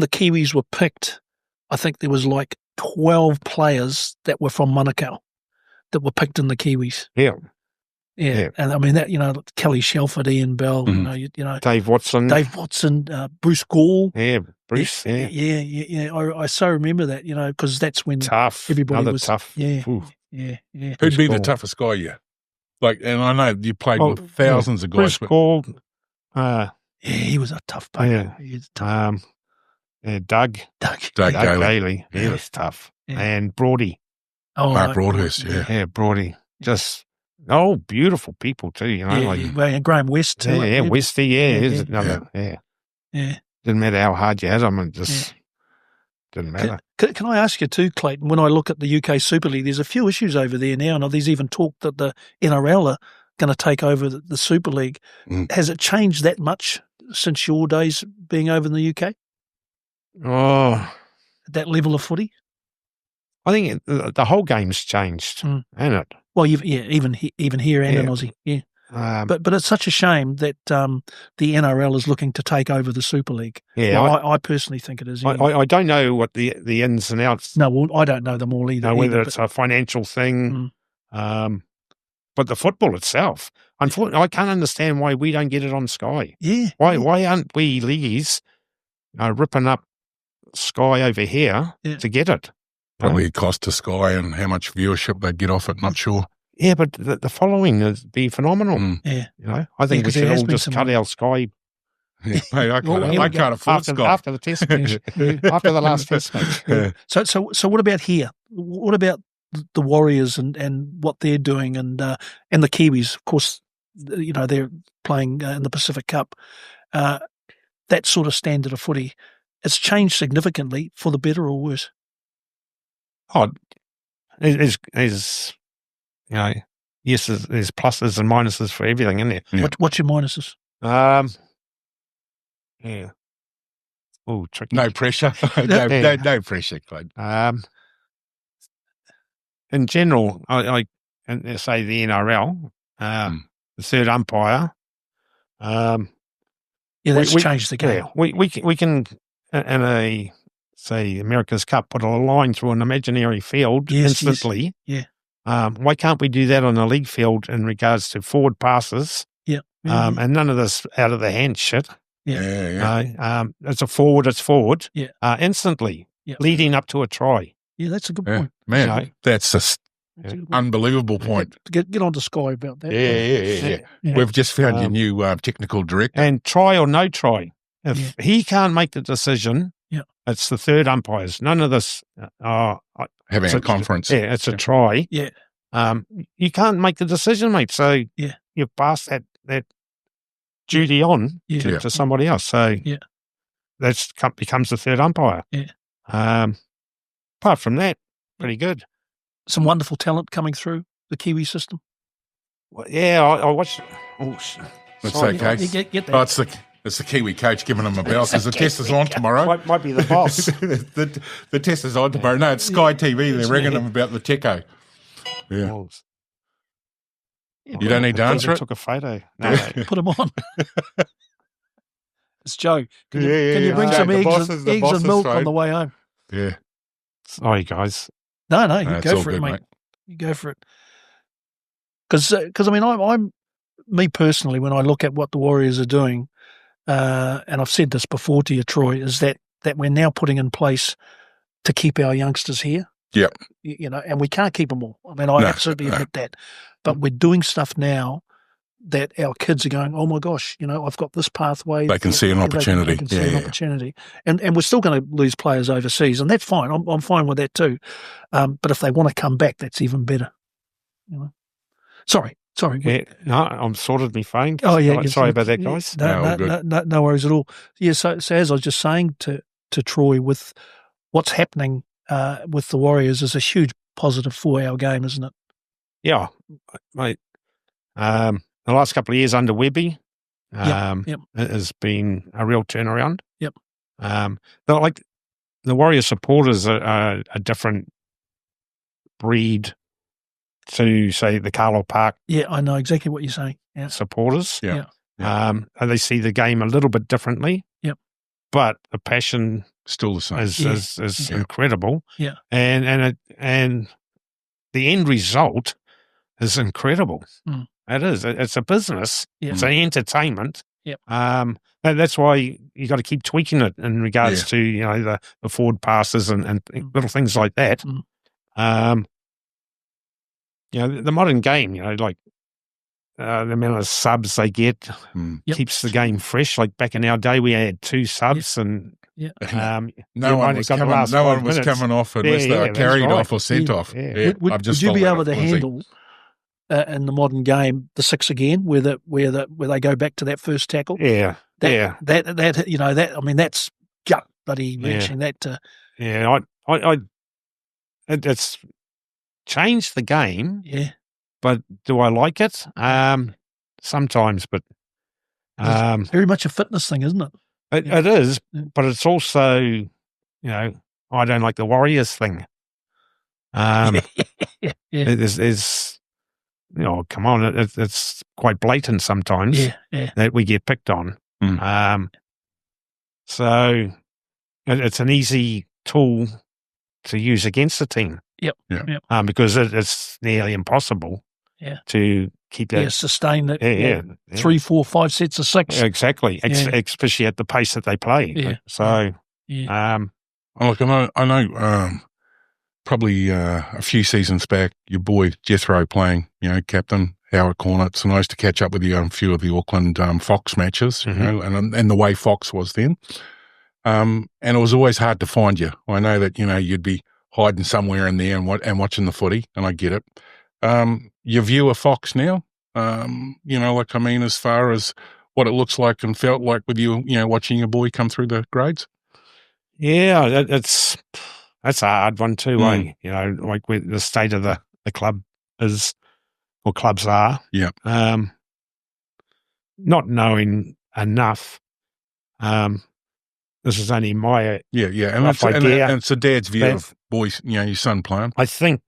Kiwis were picked, I think there was like 12 players that were from Manukau that were picked in the Kiwis. Yeah. Yeah. And I mean that, Kelly Shelford, Ian Bell, Dave Watson, Bruce Gall. Yeah, Bruce. Yeah. I so remember that, because that's when everybody was tough. Yeah. Ooh. Yeah. Who'd be the toughest guy? Yeah. And I know you played with thousands of guys. Bruce Gall. He was a tough player. Yeah. He was tough. Doug Daly. He was tough. Yeah. And Brody. Mark Broadhurst. Yeah, Brody. Just beautiful people too. And Graham West too. Yeah, Westy. Here's another. Yeah. Didn't matter how hard you had them. It just didn't matter. Can I ask you too, Clayton? When I look at the UK Super League, there's a few issues over there now. And there's even talk that the NRL are going to take over the Super League. Has it changed that much since your days being over in the UK? Oh, that level of footy. I think the whole game's changed, hasn't it? Well, even here and in Aussie, but it's such a shame that the NRL is looking to take over the Super League. Yeah, well, I personally think it is. I don't know what the ins and outs. No, well, I don't know them all either. Whether it's a financial thing, but the football itself. Unfortunately, I can't understand why we don't get it on Sky. Yeah, why aren't we leagues ripping up Sky over here to get it? Probably a cost to Sky and how much viewership they'd get off it, not sure. Yeah, but the following would be phenomenal. Yeah. I think we should all just cut our Sky. Yeah, mate, I can't afford Sky. After the test match. After the last test match. Yeah. So what about here? What about the Warriors and what they're doing and the Kiwis? Of course, they're playing in the Pacific Cup. That sort of standard of footy, it's changed significantly for the better or worse. Oh, there's yes, there's pluses and minuses for everything, isn't there? Yeah. What's your minuses? Yeah. Oh, tricky. No pressure. no pressure, Clyde. In general, I say the NRL, the third umpire. That's changed the game. Yeah, we can in say America's Cup, put a line through an imaginary field instantly. Yes. Yeah. Why can't we do that on a league field in regards to forward passes? Yeah. And none of this out of the hand shit. Yeah. It's a forward. It's forward. Yeah. Instantly leading up to a try. Yeah, that's a good point. Man, that's just unbelievable point. Get on to Sky about that. Yeah. We've just found your new technical director. And try or no try. If he can't make the decision, it's the third umpires. None of this. Having a conference. Yeah, it's a try. Yeah. You can't make the decision, mate. So you've passed that duty on to somebody else. So that becomes the third umpire. Yeah. Apart from that, pretty good. Some wonderful talent coming through the Kiwi system. Well, I watched. Oh, it's okay. Get that. It's the Kiwi coach giving him a bell because the test is on tomorrow. Might be the boss. the test is on tomorrow. No, it's Sky TV. They're ringing him about the techo. Yeah. You don't need to answer it? Took a photo. No. Put him on. It's Joe. Can you bring some eggs and milk on the way home? Yeah. Sorry, guys. No, you go for it, mate. You go for it. Because I mean, I'm me personally, when I look at what the Warriors are doing, and I've said this before to you, Troy, is that we're now putting in place to keep our youngsters here. Yep. And we can't keep them all. I mean, I absolutely admit that. But we're doing stuff now that our kids are going, oh my gosh, I've got this pathway. They can see an opportunity. They can see an opportunity. And we're still going to lose players overseas, and that's fine. I'm fine with that too. But if they want to come back, that's even better. Sorry. Yeah, no, I'm sorted me phone. Oh, yeah. Sorry about that, guys. No worries at all. Yeah, so as I was just saying to Troy, with what's happening with the Warriors is a huge positive for our game, isn't it? Yeah, mate. The last couple of years under Webby it has been a real turnaround. Yep. The Warrior supporters are a different breed to, say, the Carlaw Park. Yeah, I know exactly what you're saying. Yeah. Supporters. Yeah. And they see the game a little bit differently. Yep. But the passion still the same is incredible. Yeah. And the end result is incredible. Mm. It is. It's a business. Yeah. It's an entertainment. Yep. And that's why you got to keep tweaking it in regards to the forward passes and little things like that. Mm. The modern game, the amount of subs they get keeps the game fresh. Like back in our day, we had 2 subs and no one was coming off unless they were carried off or sent off. Yeah. Would you be able to handle in the modern game the 6 again, where they go back to that first tackle? Yeah, That I mean, that's gut bloody wrenching. It's changed the game. Yeah, but do I like it? Sometimes, but it's very much a fitness thing, isn't it? It is, but it's also, I don't like the Warriors thing. There's come on, it's quite blatant sometimes that we get picked on. So it's an easy tool to use against the team. Yep. Because it's nearly impossible. To keep that, sustain that. 3, 4, 5 sets of 6. Exactly, especially at the pace that they play. Yeah. So, look, I know. Probably a few seasons back, your boy Jethro playing, captain Howard Cornets, and I used to catch up with you on a few of the Auckland Fox matches, and the way Fox was then. And it was always hard to find you. I know that you'd be hiding somewhere in there and watching the footy, and I get it. Your view of Fox now, as far as what it looks like and felt like with you, watching your boy come through the grades. Yeah, that's a hard one too. Like where the state of the club is, or clubs are. Yeah. Not knowing enough. This is only my and it's a dad's view of boys, your son playing. I think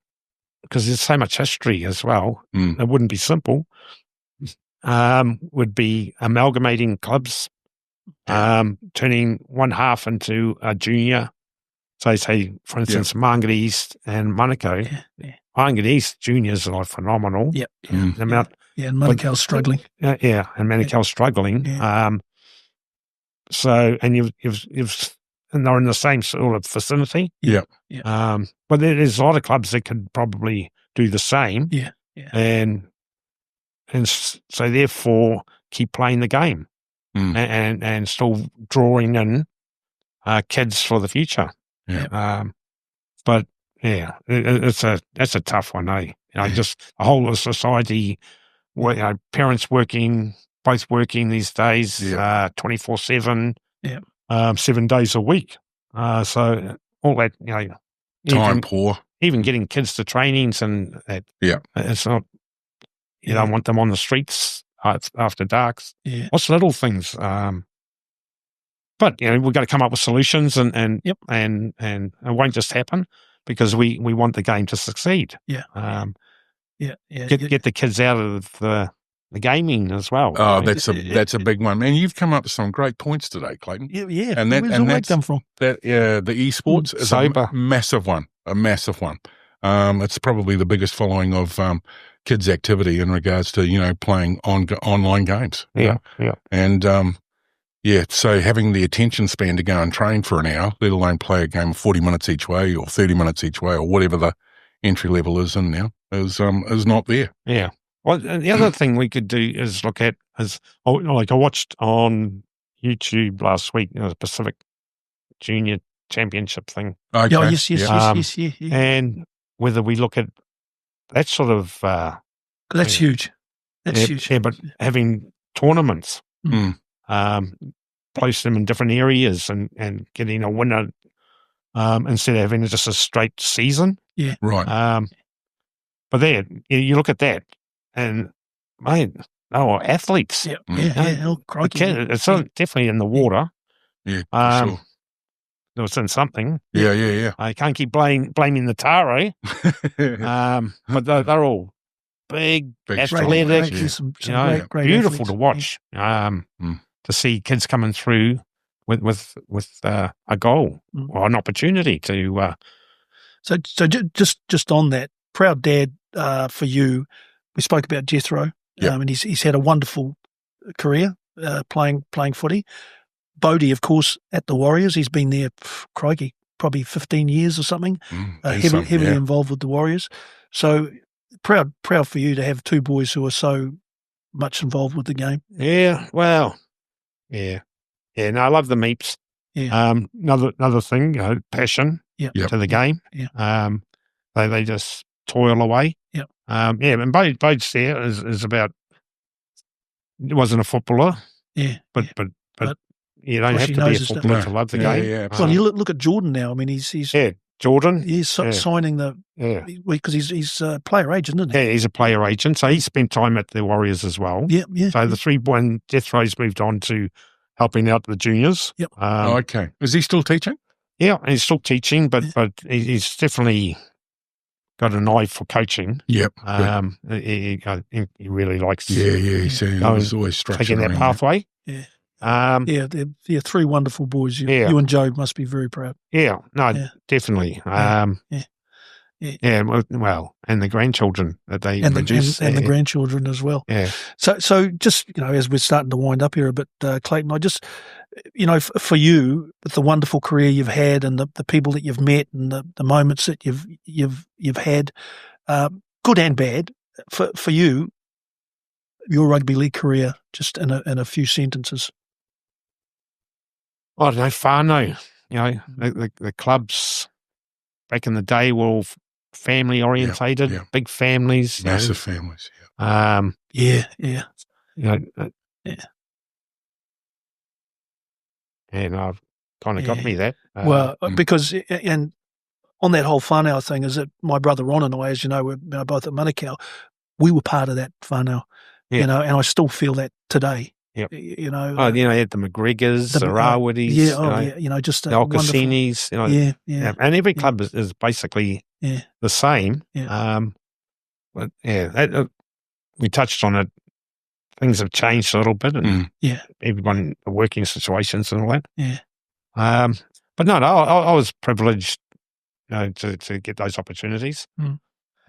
because there's so much history as well, it wouldn't be simple. Would be amalgamating clubs, turning one half into a junior. So say, for instance, Margaret East and Monaco. Margaret East juniors are phenomenal. Yep. The amount, and Manukau's struggling. And Manukau's struggling. Yeah. So, and and they're in the same sort of vicinity. Yeah. But there's a lot of clubs that could probably do the same. Yeah. And so therefore keep playing the game and still drawing in kids for the future. Yeah. But that's a tough one, eh? Just a whole of society, parents both working these days, 24/7, 7 days a week. So all that, time poor, even getting kids to trainings and that. Yeah, it's not. You don't want them on the streets after darks. Yeah, what's little things. But we've got to come up with solutions, and it won't just happen because we want the game to succeed. Yeah. Get the kids out of the gaming as well. Oh, that's a big one, man. You've come up with some great points today, Clayton. Yeah. And where's all that come from? The esports is a massive one. It's probably the biggest following of kids' activity in regards to playing online games. Yeah. And Yeah, so having the attention span to go and train for an hour, let alone play a game of 40 minutes each way or 30 minutes each way or whatever the entry level is in now, is not there. Yeah. Well, and the other thing we could do is look at like I watched on YouTube last week, the Pacific Junior Championship thing. Okay. Oh, yes. Yeah. And whether we look at that sort of... That's huge. That's huge. Yeah, but having tournaments, place them in different areas and getting a winner instead of having just a straight season. Yeah. Right. But there, you look at that and, mate, they were athletes. Yeah. It's definitely in the water. Yeah, for sure. It was in something. Yeah. I can't keep blaming the taro. But they're all big athletic, great beautiful athletes. to watch. To see kids coming through with a goal or an opportunity to. So just on that, proud dad for you. We spoke about Jethro. And he's had a wonderful career playing footy. Bodie, of course, at the Warriors. He's been there, crikey, probably 15 years or something. Heavily involved with the Warriors. So proud for you to have two boys who are so much involved with the game. Yeah, well, yeah. No, I love the meeps. Yeah. Another thing, passion to the game. Yeah. They just toil away. Yep. And Bode's there is about. He wasn't a footballer. Yeah. But you don't have to be a footballer to love the game. Yeah. Well, you look at Jordan now. I mean, he's Jordan. He's signing because he's a player agent, isn't he? Yeah, he's a player agent. So he spent time at the Warriors as well. Yeah. So the three, when Jethro's moved on to helping out the juniors. Yep. Okay. Is he still teaching? Yeah, he's still teaching, but he's definitely got an eye for coaching. Yep. He really likes. Yeah. He was always structuring taking that pathway. Yeah. They're three wonderful boys. You and Joe must be very proud. Yeah, no, definitely. Well, and the grandchildren that they produce. And the grandchildren as well. Yeah. So just, as we're starting to wind up here a bit, Clayton, I just, for you, with the wonderful career you've had and the people that you've met and the moments that you've had, good and bad, for you, your rugby league career, just in a few sentences. I don't know, whānau. The clubs back in the day were all family orientated, big families, massive families. And I've kind of got me that. Because and on that whole whānau thing, is that my brother Ron and I, as you know, we're both at Manukau. We were part of that whānau, and I still feel that today. Yep. You had the McGregors, the Rawatis, just the Alcacinis, and every club is basically the same. But we touched on it. Things have changed a little bit, and everyone, the working situations and all that. Yeah. But no, I was privileged, to get those opportunities. You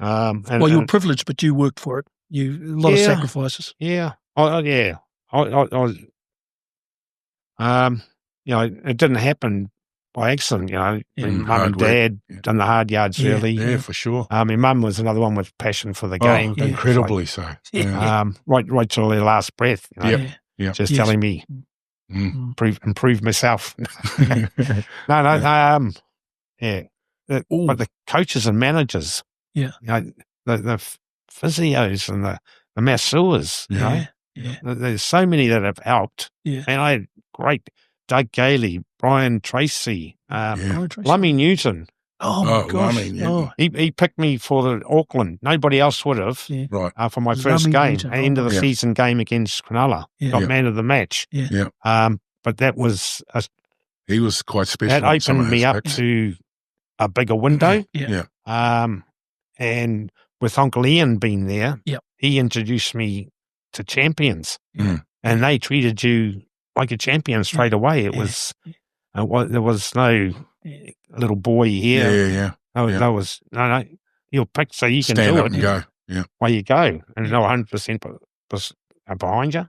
were privileged, but you worked for it. A lot of sacrifices. Yeah. It didn't happen by accident, Mum and Dad done the hard yards early. Yeah, for sure. My mum was another one with passion for the game. Incredibly so. Right till their last breath. Just telling me, improve myself. But the coaches and managers, the physios and the masseurs, there's so many that have helped. And I had great Doug Gailey, Brian Tracy, Lummy Newton. Oh my gosh! He picked me for the Auckland. Nobody else would have. For my first game, end of the season game against Cronulla. Got man of the match. But that was he was quite special. That opened me up to a bigger window. And with Uncle Ian being there, he introduced me to champions, and they treated you like a champion straight away. It was there was no little boy here. That was no. You'll pick so you Stand can do up it. And go. Where you go, and no 100% was behind you.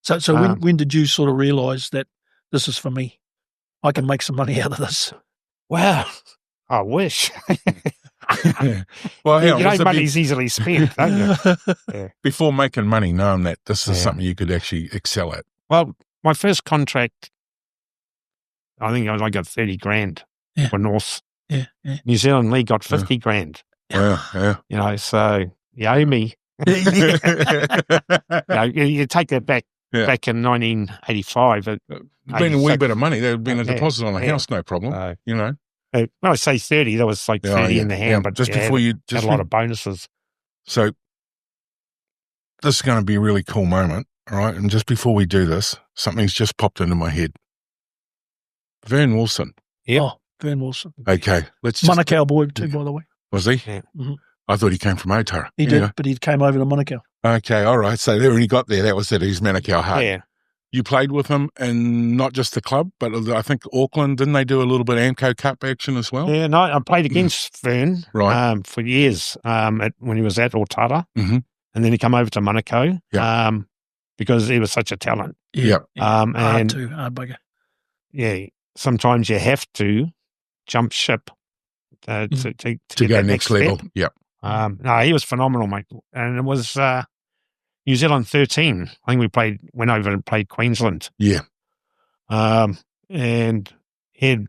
So when did you sort of realise that this is for me? I can make some money out of this. Well, I wish. Well, you know, money's easily spent, don't you? Yeah. Before making money, knowing that this is something you could actually excel at. Well, my first contract, I think I got 30 grand for North. Yeah. New Zealand League got 50 grand. Yeah. You know, so you owe me. You take that back in 1985. Been a wee bit of money. There had been a deposit on a house, no problem. You know. When I say 30, there was like 30 in the hand, but just before you had a lot of bonuses. So this is going to be a really cool moment, all right? And just before we do this, something's just popped into my head. Vern Wilson. Yeah. Oh, Vern Wilson. Okay, let's just... Manukau boy too, by the way. Was he? Yeah. Mm-hmm. I thought he came from Otara. He did, but he came over to Manukau. Okay, all right. So when he got there, that was it. He's Manukau heart. Yeah. You played with him in not just the club, but I think Auckland, didn't they do a little bit of Amco Cup action as well? Yeah, no, I played against Vern for years when he was at Otara. Mm-hmm. And then he came over to Manukau because he was such a talent. Yeah. Hard And bugger. Yeah, sometimes you have to jump ship to go next level. Step. No, he was phenomenal, mate. And it was New Zealand 13. I think we went over and played Queensland. Yeah. And he had,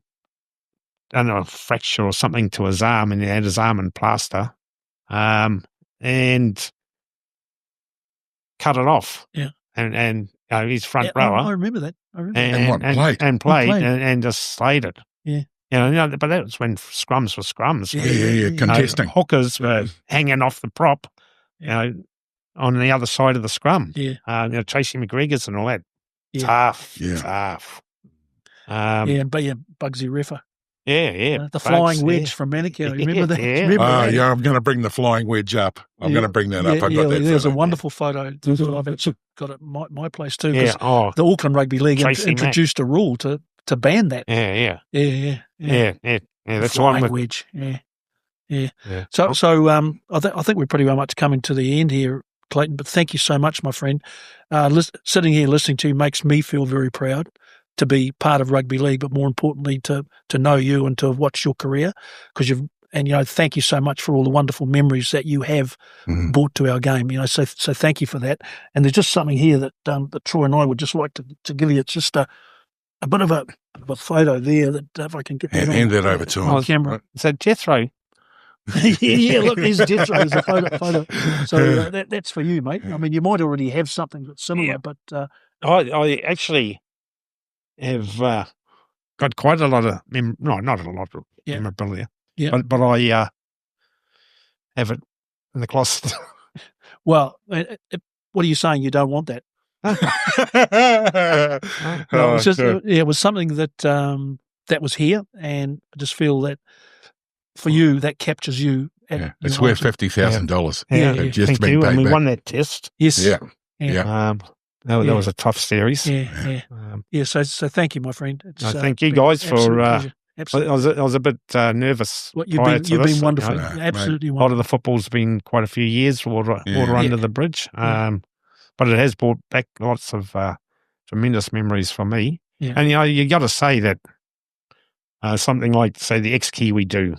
I don't know, a fracture or something to his arm, and he had his arm in plaster. And cut it off. Yeah. And he's front rower. I remember that. And played and just slayed it. Yeah. You know, but that was when scrums were scrums. Yeah, contesting. Hookers were hanging off the prop, you know, on the other side of the scrum. Yeah. Tracy McGregor's and all that. Yeah. Tough. Bugsy Reffer. Yeah. The flying wedge from Manukau. Remember that? Yeah. Remember that? Yeah, I'm going to bring the flying wedge up. I'm going to bring that up. I got that. There's a wonderful photo. I've actually got it at my place too. Yeah. The Auckland Rugby League introduced a rule to ban that. Yeah. That's flying one wedge. Yeah. So I think we're pretty well much coming to the end here, Clayton. But thank you so much, my friend. Sitting here listening to you makes me feel very proud to be part of rugby league, but more importantly to know you and to have watched your career, because thank you so much for all the wonderful memories that you have brought to our game. So thank you for that. And there's just something here that Troy and I would just like to give you. It's just a bit of a photo there that if I can get that hand that over to him on camera. Is that Jethro? yeah, look, there's Jethro. There's a photo. So that's for you, mate. I mean, you might already have something that's similar, but I actually have got quite a lot of not a lot of memorabilia. Yeah. But I have it in the closet. Well, what are you saying? You don't want that? It was something that was here, and I just feel that for you that captures you. It's worth $50,000. Yeah. Just Thank you. And we won that test. Yes. Yeah. That was a tough series. Yeah. So thank you, my friend. Thank you guys for. Absolutely. I was a bit nervous. You've been wonderful. Absolutely wonderful. A lot of the football's been quite a few years water under the bridge. But it has brought back lots of tremendous memories for me. Yeah. And you got to say that something like, say, the ex-Kiwi do,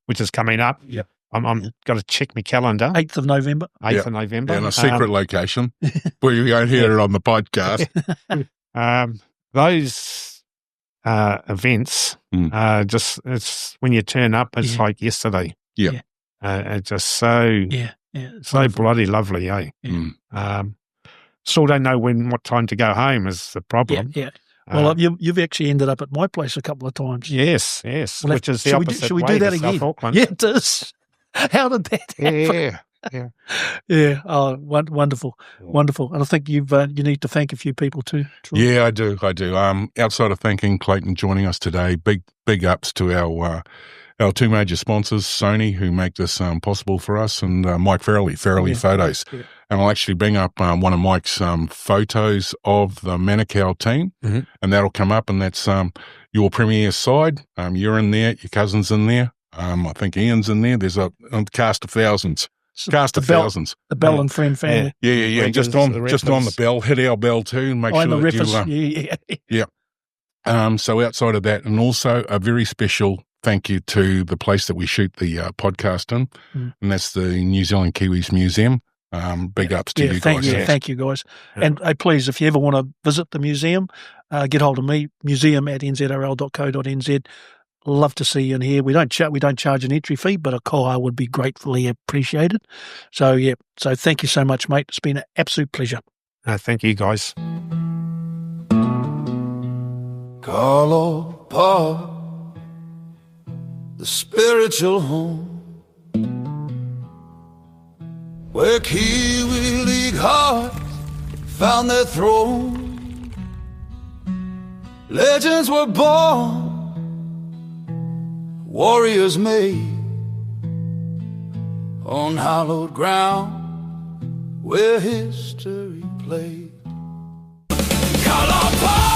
which is coming up. Yep. I'm got to check my calendar. 8th of November. 8th of November. In a secret location where you won't hear it on the podcast. Those events, it's when you turn up, it's like yesterday. Yeah. It's just so so bloody lovely, eh? Yeah. Still don't know what time to go home is the problem. Yeah. Well, you've actually ended up at my place a couple of times. Yes. Well, which is the opposite should we way do that to again? South Auckland. Yeah, it is. How did that happen? Yeah. Oh, wonderful. And I think you need to thank a few people too. Troy. Yeah, I do. Outside of thanking Clayton joining us today, big ups to our two major sponsors, Sony, who make this possible for us, and Mike Farrelly Photos. Yeah. And I'll actually bring up one of Mike's photos of the Manukau team, and that'll come up, and that's your premier side. You're in there, your cousin's in there. I think Ian's in there. There's a cast of thousands Cast of thousands. The Bell and Friend family. Yeah. Just on the bell, hit our bell too, and make sure the that reference. Yeah. So outside of that, and also a very special thank you to the place that we shoot the podcast in, and that's the New Zealand Kiwis Museum. Big ups to you guys. Thank you, guys. Yeah. And hey, please, if you ever want to visit the museum, get hold of me, museum@nzrl.co.nz. Love to see you in here. We don't charge an entry fee, but a koha would be gratefully appreciated. So thank you so much, mate. It's been an absolute pleasure. Thank you, guys. Carlaw Park, the spiritual home, where Kiwi League hearts found their throne. Legends were born, warriors made, on hallowed ground where history played. Carlaw Park!